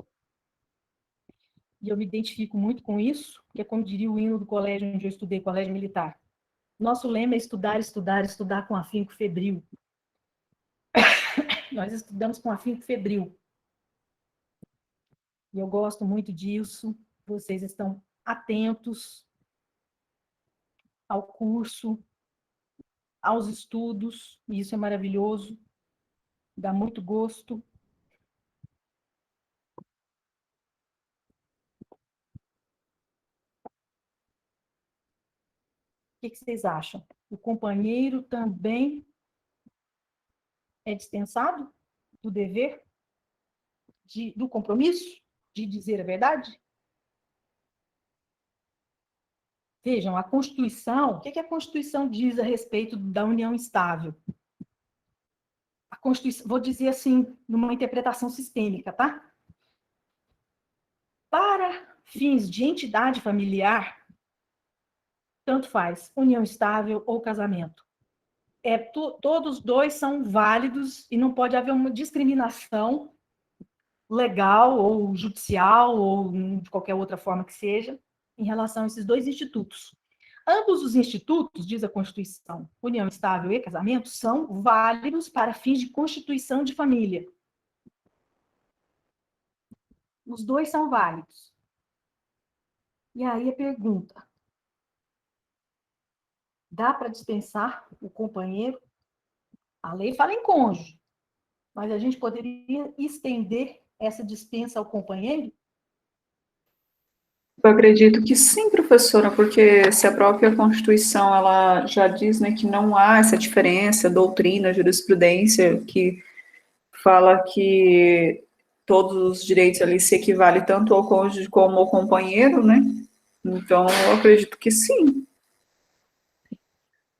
e eu me identifico muito com isso, que é como diria o hino do colégio onde eu estudei, colégio militar. Nosso lema é estudar, estudar, estudar com afinco febril. Nós estudamos com afinco febril. E eu gosto muito disso. Vocês estão atentos ao curso, aos estudos, e isso é maravilhoso, dá muito gosto. que vocês acham? O companheiro também é dispensado do dever, do compromisso de dizer a verdade? Vejam, a Constituição, o que a Constituição diz a respeito da união estável? A Constituição, vou dizer assim, numa interpretação sistêmica, tá? Para fins de entidade familiar, tanto faz, união estável ou casamento. Todos dois são válidos e não pode haver uma discriminação legal ou judicial ou de qualquer outra forma que seja em relação a esses dois institutos. Ambos os institutos, diz a Constituição, união estável e casamento, são válidos para fins de constituição de família. Os dois são válidos. E aí a pergunta: dá para dispensar o companheiro? A lei fala em cônjuge, mas a gente poderia estender essa dispensa ao companheiro? Eu acredito que sim, professora, porque se a própria Constituição ela já diz, né, que não há essa diferença, doutrina, jurisprudência, que fala que todos os direitos ali se equivalem tanto ao cônjuge como ao companheiro, né? Então, eu acredito que sim.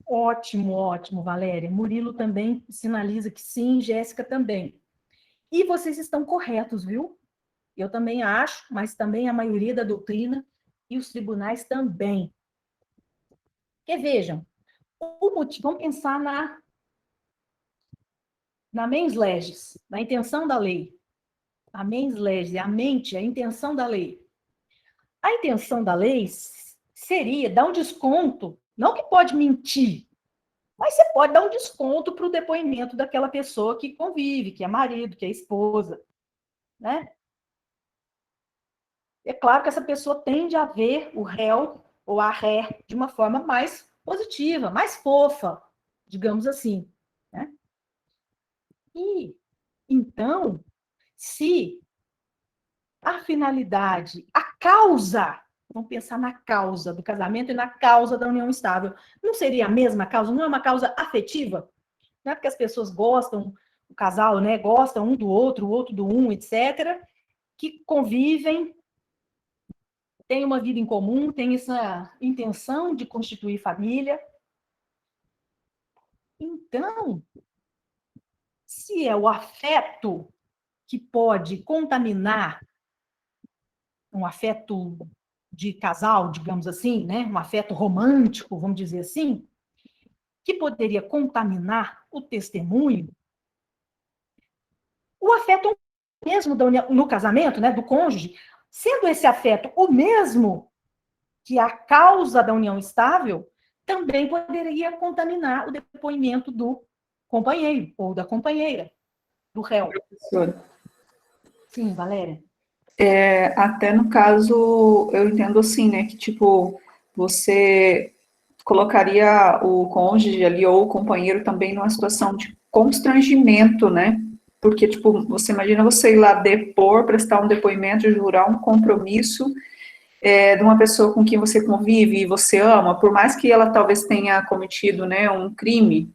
Ótimo, ótimo, Valéria. Murilo também sinaliza que sim, Jéssica também. E vocês estão corretos, viu? Eu também acho, mas também a maioria da doutrina e os tribunais também. Porque vejam, vamos pensar na mens legis, na intenção da lei. A mens legis, a mente, a intenção da lei. A intenção da lei seria dar um desconto, não que pode mentir, mas você pode dar um desconto para o depoimento daquela pessoa que convive, que é marido, que é esposa, né? É claro que essa pessoa tende a ver o réu ou a ré de uma forma mais positiva, mais fofa, digamos assim, né? E, então, se a finalidade, a causa, vamos pensar na causa do casamento e na causa da união estável, não seria a mesma causa? Não é uma causa afetiva? Não é porque as pessoas gostam, o casal, né, gosta um do outro, o outro do um, etc., que convivem, têm uma vida em comum, têm essa intenção de constituir família. Então, se é o afeto que pode contaminar, um afeto de casal, digamos assim, né? Um afeto romântico, vamos dizer assim, que poderia contaminar o testemunho, o afeto mesmo no casamento, né, do cônjuge, sendo esse afeto o mesmo que a causa da união estável, também poderia contaminar o depoimento do companheiro ou da companheira, do réu. Professora. Sim, Valéria. Até no caso, eu entendo assim, né, que tipo, você colocaria o cônjuge ali ou o companheiro também numa situação de constrangimento, né? Porque, tipo, você imagina você ir lá depor, prestar um depoimento, jurar um compromisso de uma pessoa com quem você convive e você ama, por mais que ela talvez tenha cometido, né, um crime.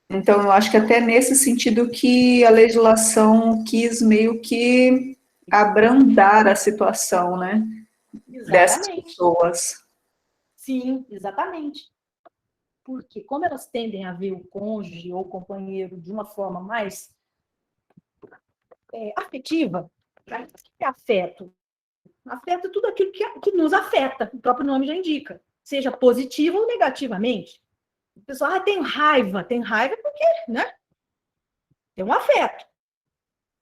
Então, eu acho que até nesse sentido que a legislação quis meio que abrandar a situação, né, dessas Exatamente. pessoas. Sim, exatamente. Porque como elas tendem a ver o cônjuge ou o companheiro de uma forma mais afetiva, né? O que é afeto? Afeto é tudo aquilo que nos afeta, o próprio nome já indica, seja positivo ou negativamente. O pessoal tem raiva porque, né? Tem um afeto.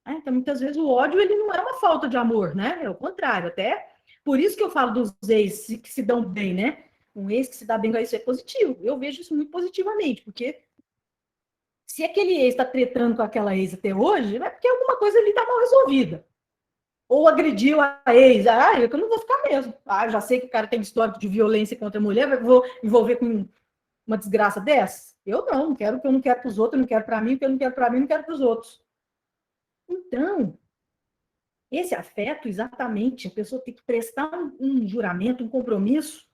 Né? Então, muitas vezes o ódio ele não é uma falta de amor, né? É o contrário, até por isso que eu falo dos ex que se dão bem, né? Um ex que se dá bem com isso é positivo. Eu vejo isso muito positivamente, porque se aquele ex está tretando com aquela ex até hoje, é porque alguma coisa ali está mal resolvida. Ou agrediu a ex. Eu não vou ficar mesmo. Eu já sei que o cara tem histórico de violência contra a mulher, vou envolver com uma desgraça dessa? Eu não quero o que eu não quero para os outros, eu não quero para mim, o que eu não quero para mim, eu não quero para os outros. Então, esse afeto, exatamente, a pessoa tem que prestar um juramento, um compromisso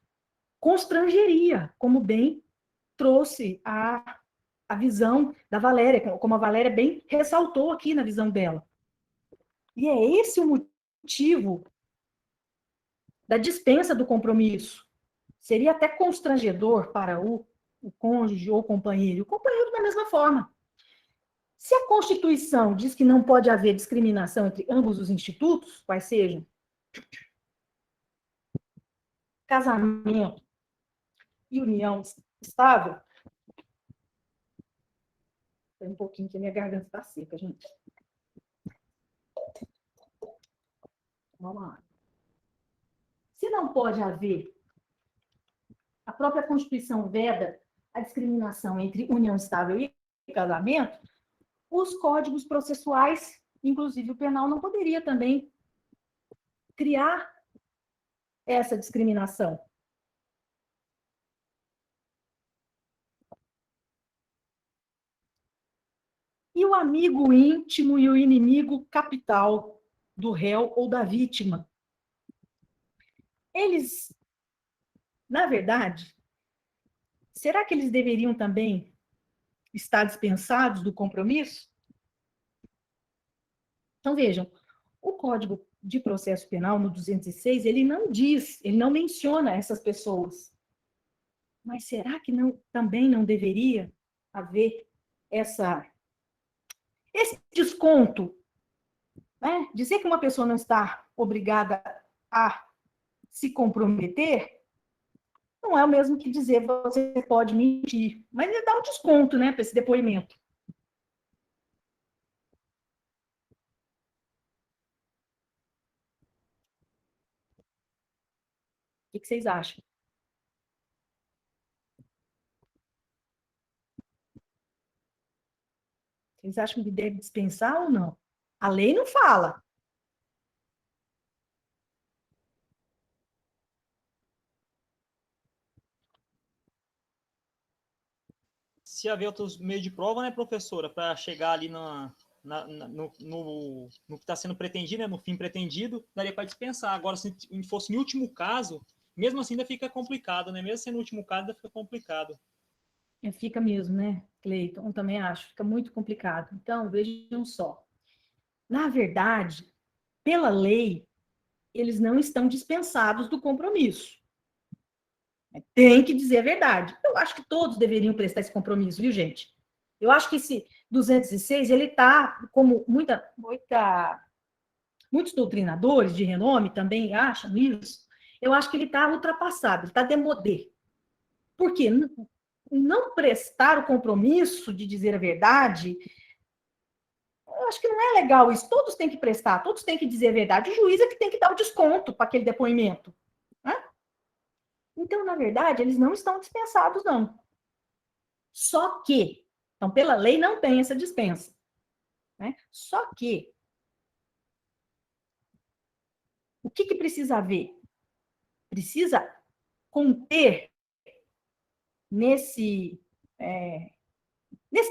constrangeria, como bem trouxe a visão da Valéria, como a Valéria bem ressaltou aqui na visão dela. E é esse o motivo da dispensa do compromisso. Seria até constrangedor para o cônjuge ou companheiro, o companheiro da mesma forma. Se a Constituição diz que não pode haver discriminação entre ambos os institutos, quais sejam casamento e união estável, tem um pouquinho que a minha garganta está seca, gente. Vamos lá. Se não pode haver, a própria Constituição veda a discriminação entre união estável e casamento, os códigos processuais, inclusive o penal, não poderia também criar essa discriminação. E o amigo íntimo e o inimigo capital do réu ou da vítima? Eles, na verdade, será que eles deveriam também estar dispensados do compromisso? Então, vejam, o Código de Processo Penal, no 206, ele não diz, ele não menciona essas pessoas. Mas será que também não deveria haver esse desconto? Né? Dizer que uma pessoa não está obrigada a se comprometer não é o mesmo que dizer você pode mentir. Mas ele dá um desconto, né, para esse depoimento. O que vocês acham? Vocês acham que deve dispensar ou não? A lei não fala. Se haver outros meios de prova, né, professora, para chegar ali no que está sendo pretendido, né, no fim pretendido, daria para dispensar. Agora, se fosse em último caso, mesmo assim ainda fica complicado, né? Mesmo sendo o último caso, ainda fica complicado. Fica mesmo, né, Cleiton? Eu também acho, fica muito complicado. Então, vejam só. Na verdade, pela lei, eles não estão dispensados do compromisso. Tem que dizer a verdade. Eu acho que todos deveriam prestar esse compromisso, viu, gente? Eu acho que esse 206, ele está, como muitos doutrinadores de renome também acham isso, eu acho que ele está ultrapassado, ele está demodé. Por quê? Não prestar o compromisso de dizer a verdade, eu acho que não é legal isso. Todos têm que prestar, todos têm que dizer a verdade. O juiz é que tem que dar o desconto para aquele depoimento. Né? Então, na verdade, eles não estão dispensados, não. Só que, então, pela lei, não tem essa dispensa. Né? Só que, o que precisa haver? Precisa conter nesse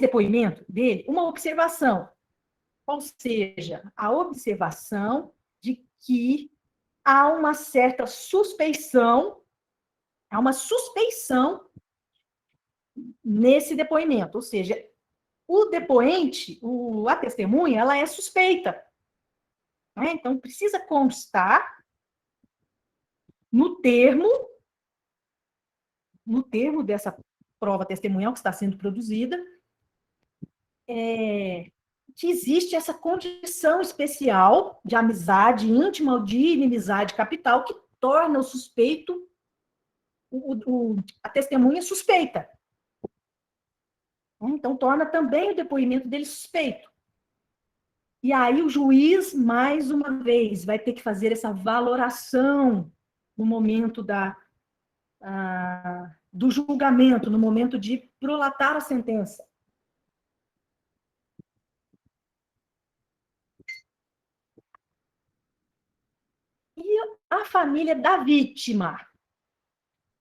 depoimento dele uma observação. Ou seja, a observação de que há uma certa suspeição, nesse depoimento. Ou seja, o depoente, a testemunha, ela é suspeita. Né? Então, precisa constar no termo dessa prova testemunhal que está sendo produzida, que existe essa condição especial de amizade íntima ou de inimizade capital que torna o suspeito, a testemunha suspeita. Então, torna também o depoimento dele suspeito. E aí o juiz, mais uma vez, vai ter que fazer essa valoração no momento do julgamento, no momento de prolatar a sentença. E a família da vítima?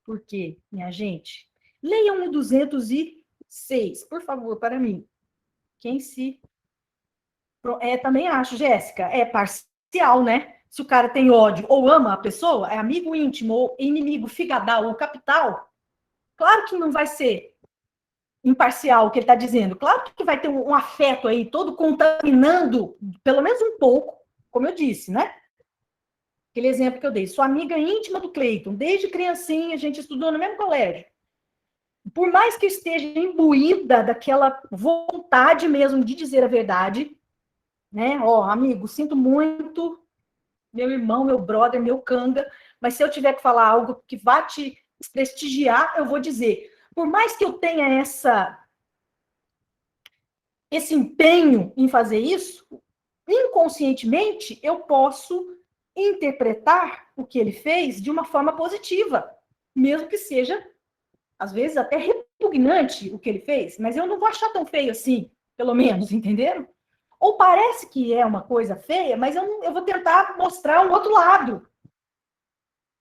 Por quê, minha gente? Leiam o 206, por favor, para mim. Quem se... também acho, Jéssica, é parcial, né? se o cara tem ódio ou ama a pessoa, é amigo íntimo ou inimigo figadal ou capital, claro que não vai ser imparcial o que ele está dizendo. Claro que vai ter um afeto aí, todo contaminando, pelo menos um pouco, como eu disse, né? Aquele exemplo que eu dei. Sua amiga íntima do Cleiton, desde criancinha, a gente estudou no mesmo colégio. Por mais que esteja imbuída daquela vontade mesmo de dizer a verdade, né? Ó, amigo, sinto muito, meu irmão, meu brother, meu canga, mas se eu tiver que falar algo que vá te prestigiar, eu vou dizer. Por mais que eu tenha esse empenho em fazer isso, inconscientemente eu posso interpretar o que ele fez de uma forma positiva, mesmo que seja, às vezes, até repugnante o que ele fez, mas eu não vou achar tão feio assim, pelo menos, entenderam? Ou parece que é uma coisa feia, mas eu vou tentar mostrar um outro lado.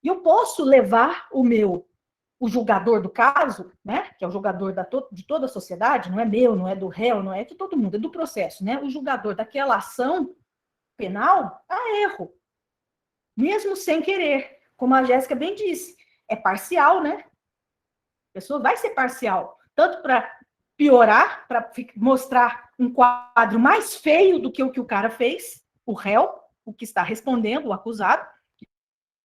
E eu posso levar o julgador do caso, né, que é o julgador de toda a sociedade, não é meu, não é do réu, não é de todo mundo, é do processo, né? O julgador daquela ação penal a erro, mesmo sem querer. Como a Jéssica bem disse, é parcial, né? A pessoa vai ser parcial, tanto para piorar, para mostrar um quadro mais feio do que o cara fez, o réu, o que está respondendo, o acusado.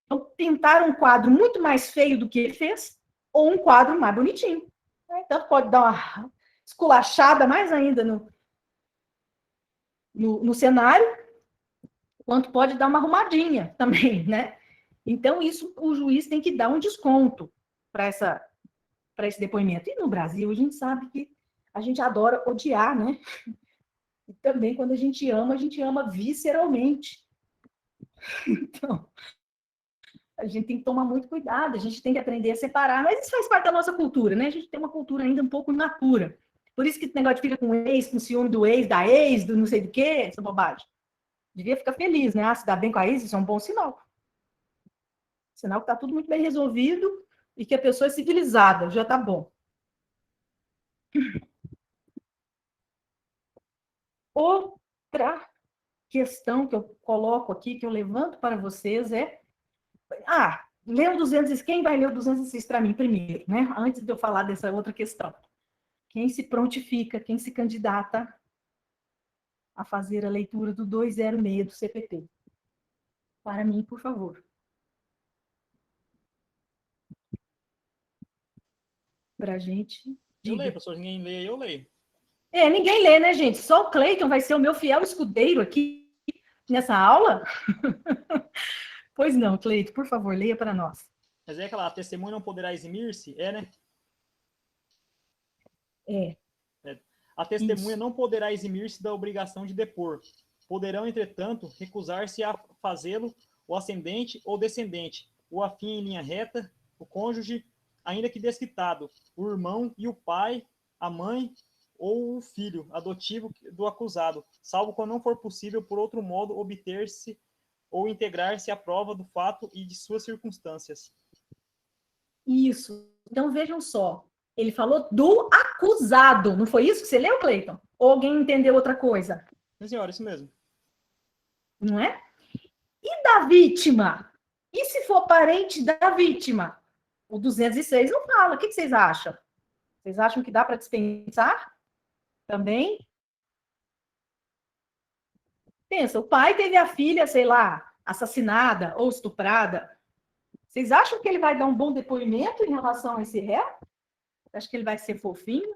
Então, pintar um quadro muito mais feio do que ele fez, ou um quadro mais bonitinho. Então, pode dar uma esculachada mais ainda no cenário, quanto pode dar uma arrumadinha também, né? Então, isso o juiz tem que dar um desconto para esse depoimento. E no Brasil, a gente sabe que a gente adora odiar, né? E também, quando a gente ama visceralmente. Então, a gente tem que tomar muito cuidado, a gente tem que aprender a separar, mas isso faz parte da nossa cultura, né? A gente tem uma cultura ainda um pouco imatura. Por isso que esse negócio de fica com o ex, com o ciúme do ex, da ex, do não sei do quê, essa bobagem. Devia ficar feliz, né? Ah, se dá bem com a ex, isso é um bom sinal. Sinal que tá tudo muito bem resolvido e que a pessoa é civilizada, já tá bom. Outra questão que eu coloco aqui, que eu levanto para vocês é lê o 206, quem vai ler o 206 para mim primeiro, né? Antes de eu falar dessa outra questão. Quem se prontifica, quem se candidata a fazer a leitura do 206 do CPT? Para mim, por favor. Para a gente... Eu leio, professor, ninguém lê, eu leio. Ninguém lê, né, gente? Só o Cleiton vai ser o meu fiel escudeiro aqui nessa aula? Pois não, Cleiton, por favor, leia para nós. Mas é aquela, a testemunha não poderá eximir-se? Né? A testemunha não poderá eximir-se da obrigação de depor. Poderão, entretanto, recusar-se a fazê-lo o ascendente ou descendente, o afim em linha reta, o cônjuge, ainda que desquitado, o irmão e o pai, a mãe ou o filho adotivo do acusado, salvo quando não for possível, por outro modo, obter-se ou integrar-se à prova do fato e de suas circunstâncias. Isso. Então, vejam só. Ele falou do acusado. Não foi isso que você leu, Cleiton? Ou alguém entendeu outra coisa? Sim, senhora, isso mesmo. Não é? E da vítima? E se for parente da vítima? O 206 não fala. O que vocês acham? Vocês acham que dá para dispensar? Também? Pensa, o pai teve a filha, sei lá, assassinada ou estuprada. Vocês acham que ele vai dar um bom depoimento em relação a esse réu? Acho que ele vai ser fofinho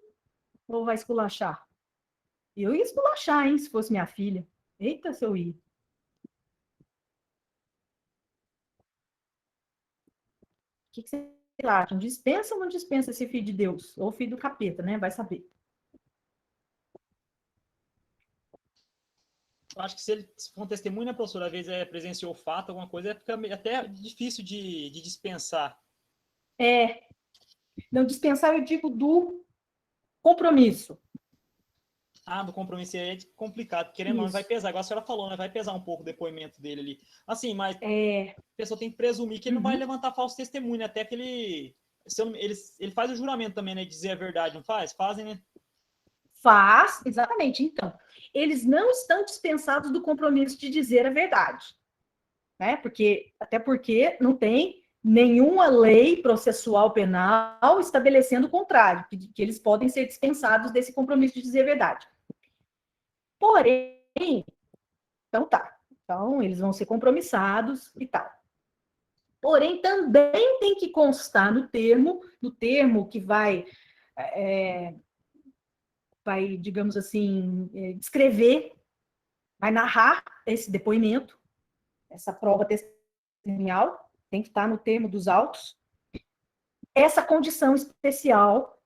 ou vai esculachar? Eu ia esculachar, hein, se fosse minha filha. Eita, se eu ia. O que vocês acham? Dispensa ou não dispensa esse filho de Deus? Ou filho do capeta, né? Vai saber. Eu acho que se ele for um testemunho, né, professor, às vezes presenciou o fato, alguma coisa, fica até difícil de dispensar. Não dispensar, eu digo do compromisso. Do compromisso é complicado, querendo ou não, vai pesar. Agora a senhora falou, né? Vai pesar um pouco o depoimento dele ali. Assim, mas a pessoa tem que presumir que ele não vai levantar falso testemunho, né? Até que ele faz o juramento também, né? Dizer a verdade, não faz? Fazem, né? Faz, exatamente. Então, eles não estão dispensados do compromisso de dizer a verdade. né? Até porque não tem nenhuma lei processual penal estabelecendo o contrário, que eles podem ser dispensados desse compromisso de dizer a verdade. Porém, então tá. Então, eles vão ser compromissados e tal. Porém, também tem que constar no termo que vai, digamos assim, descrever, vai narrar esse depoimento, essa prova testemunhal, tem que estar no termo dos autos, essa condição especial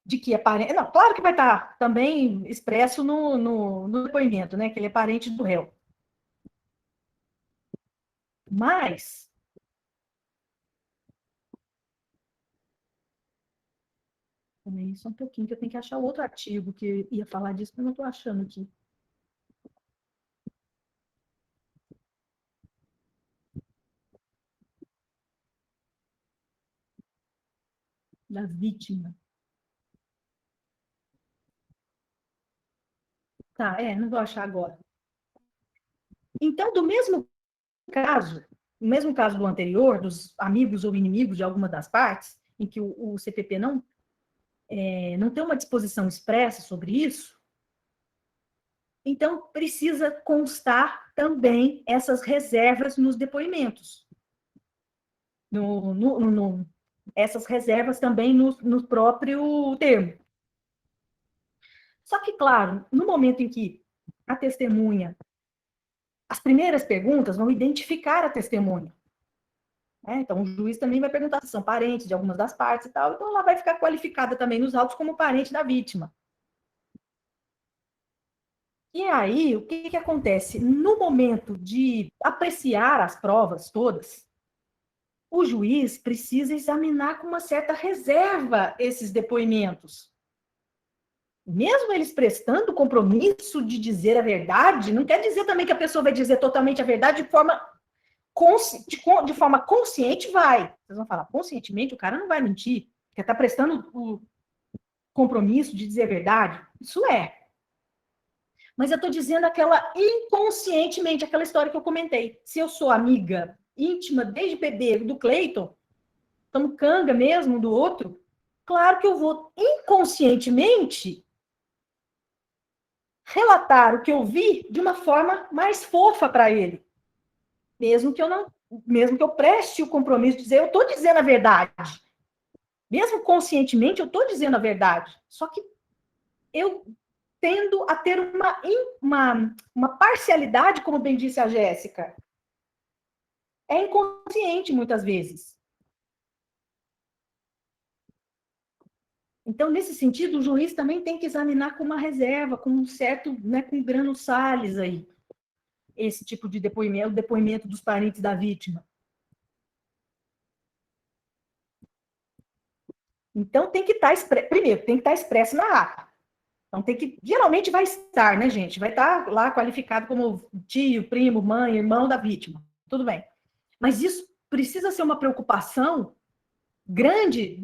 de que é parente. Não, claro que vai estar também expresso no depoimento, né? Que ele é parente do réu. Mas também só um pouquinho, que eu tenho que achar outro artigo que ia falar disso, mas não estou achando aqui. Da vítima. Tá, não vou achar agora. Então, do mesmo caso do anterior, dos amigos ou inimigos de alguma das partes, em que o CPP não tem uma disposição expressa sobre isso, então precisa constar também essas reservas nos depoimentos. Essas reservas também no próprio termo. Só que, claro, no momento em que a testemunha, as primeiras perguntas vão identificar a testemunha. Então, o juiz também vai perguntar se são parentes de algumas das partes e tal, então ela vai ficar qualificada também nos autos como parente da vítima. E aí, o que acontece? No momento de apreciar as provas todas, o juiz precisa examinar com uma certa reserva esses depoimentos. Mesmo eles prestando o compromisso de dizer a verdade, não quer dizer também que a pessoa vai dizer totalmente a verdade de forma consciente, vai. Vocês vão falar, conscientemente o cara não vai mentir, porque está prestando o compromisso de dizer a verdade. Isso é. Mas eu estou dizendo aquela inconscientemente, aquela história que eu comentei. Se eu sou amiga íntima desde bebê do Cleiton, estamos canga mesmo do outro, claro que eu vou inconscientemente relatar o que eu vi de uma forma mais fofa para ele. Mesmo que eu preste o compromisso de dizer, eu estou dizendo a verdade. Mesmo conscientemente, eu estou dizendo a verdade. Só que eu tendo a ter uma parcialidade, como bem disse a Jéssica. É inconsciente, muitas vezes. Então, nesse sentido, o juiz também tem que examinar com uma reserva, com um certo, né, com grano sales aí, esse tipo de depoimento, o depoimento dos parentes da vítima. Então, tem que estar primeiro, tem que estar expresso na ata. Então, geralmente vai estar, né, gente? Vai estar lá qualificado como tio, primo, mãe, irmão da vítima. Tudo bem. Mas isso precisa ser uma preocupação grande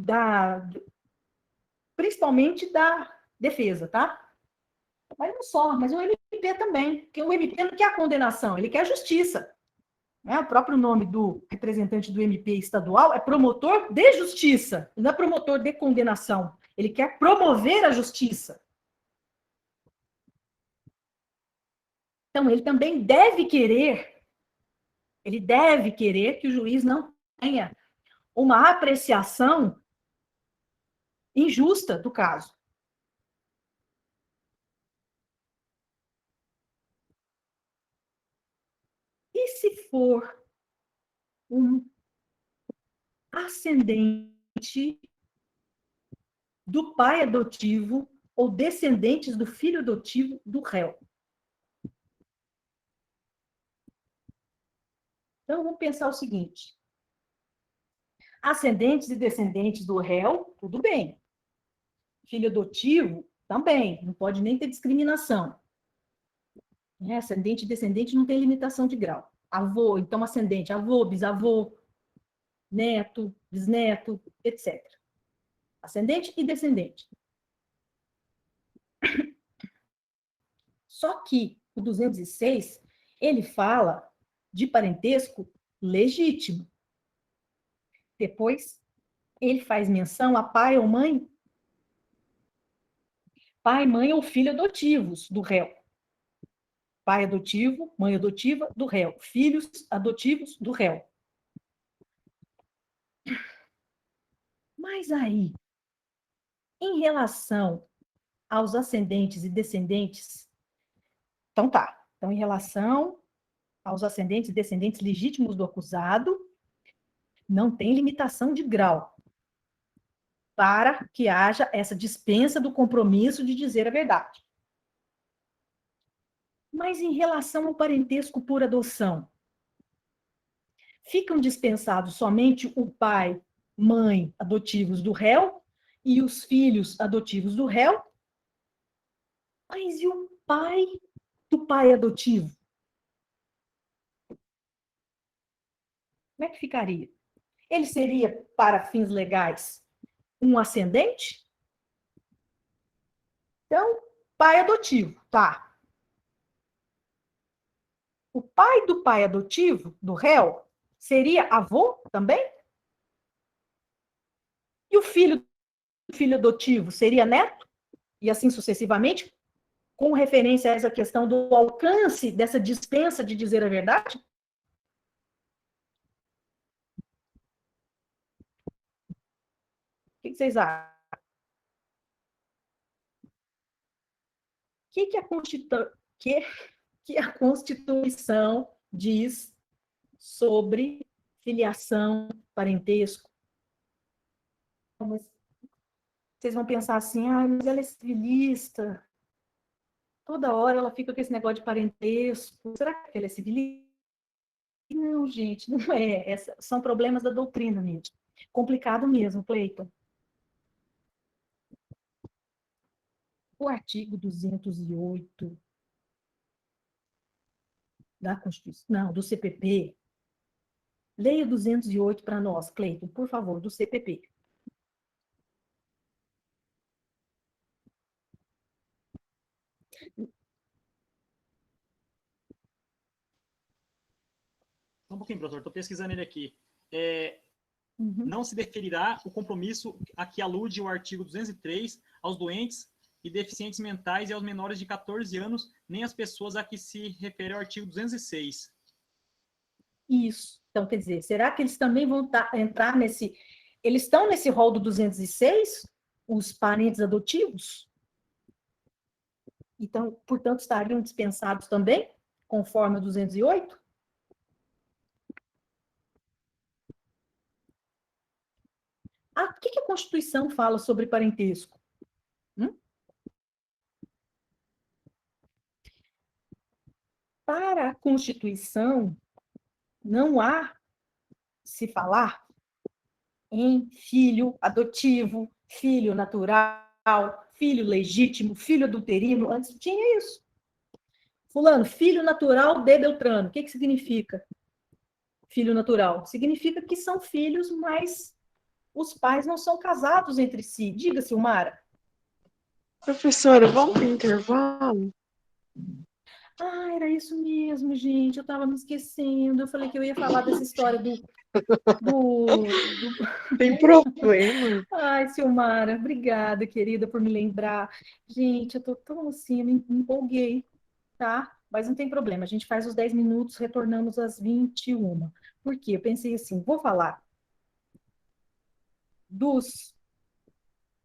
principalmente da defesa, tá? Mas não só, mas o MP também, porque o MP não quer a condenação, ele quer a justiça. Né? O próprio nome do representante do MP estadual é promotor de justiça, não é promotor de condenação. Ele quer promover a justiça. Então, ele também deve querer que o juiz não tenha uma apreciação injusta do caso. E se for um ascendente do pai adotivo ou descendentes do filho adotivo do réu? Então, vamos pensar o seguinte. Ascendentes e descendentes do réu, tudo bem. Filho adotivo, também. Não pode nem ter discriminação. Ascendente e descendente não tem limitação de grau. Avô, então ascendente, avô, bisavô, neto, bisneto, etc. Ascendente e descendente. Só que o 206, ele fala de parentesco legítimo. Depois, ele faz menção a pai ou mãe, pai, mãe ou filho adotivos do réu. Pai adotivo, mãe adotiva do réu. Filhos adotivos do réu. Mas aí, em relação aos ascendentes e descendentes, então tá. Então, em relação aos ascendentes e descendentes legítimos do acusado, não tem limitação de grau para que haja essa dispensa do compromisso de dizer a verdade. Mas em relação ao parentesco por adoção, ficam dispensados somente o pai, mãe adotivos do réu e os filhos adotivos do réu? Mas e o pai do pai adotivo? Como é que ficaria? Ele seria, para fins legais, um ascendente? Então, pai adotivo, tá. O pai do pai adotivo, do réu, seria avô também? E o filho do filho adotivo seria neto? E assim sucessivamente, com referência a essa questão do alcance dessa dispensa de dizer a verdade? O que vocês acham? O que a Constituição diz sobre filiação, parentesco? Vocês vão pensar assim, mas ela é civilista. Toda hora ela fica com esse negócio de parentesco. Será que ela é civilista? Não, gente, não é. São problemas da doutrina mesmo. Complicado mesmo, Cleiton. O artigo 208 da Constituição, não, do CPP. Leia o 208 para nós, Cleiton, por favor, do CPP. Só um pouquinho, professor, estou pesquisando ele aqui. Não se deferirá o compromisso a que alude o artigo 203 aos doentes e deficientes mentais e aos menores de 14 anos, nem às pessoas a que se refere o artigo 206. Isso. Então, quer dizer, será que eles também vão entrar nesse... Eles estão nesse rol do 206, os parentes adotivos? Então, portanto, estariam dispensados também, conforme o 208? O que a Constituição fala sobre parentesco? Para a Constituição, não há se falar em filho adotivo, filho natural, filho legítimo, filho adulterino. Antes tinha isso. Fulano, filho natural de Beltrano. O que significa filho natural? Significa que são filhos, mas os pais não são casados entre si. Diga, Silmara. Professora, vamos para o intervalo? Era isso mesmo, gente. Eu estava me esquecendo. Eu falei que eu ia falar dessa história do... Tem problema. Ai, Silmara, obrigada, querida, por me lembrar. Gente, eu tô tão assim, me empolguei, tá? Mas não tem problema, a gente faz os 10 minutos, retornamos às 21. Por quê? Eu pensei assim, vou falar dos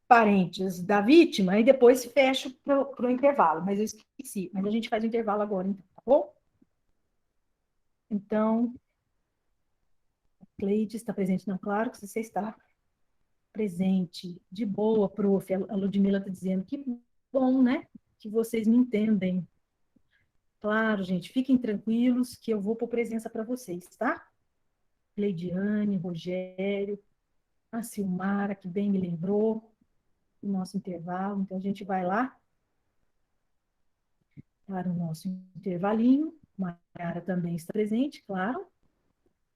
parentes da vítima e depois fecho para o intervalo, mas eu esqueci. Mas a gente faz o intervalo agora, então, tá bom? Então, Cleide está presente? Não, claro que você está presente. De boa, prof. A Ludmila está dizendo que bom, né? Que vocês me entendem. Claro, gente, fiquem tranquilos que eu vou pôr presença para vocês, tá? Cleidiane, Rogério, a Silmara, que bem me lembrou do nosso intervalo. Então, a gente vai lá para o nosso intervalinho. Mayara também está presente, claro.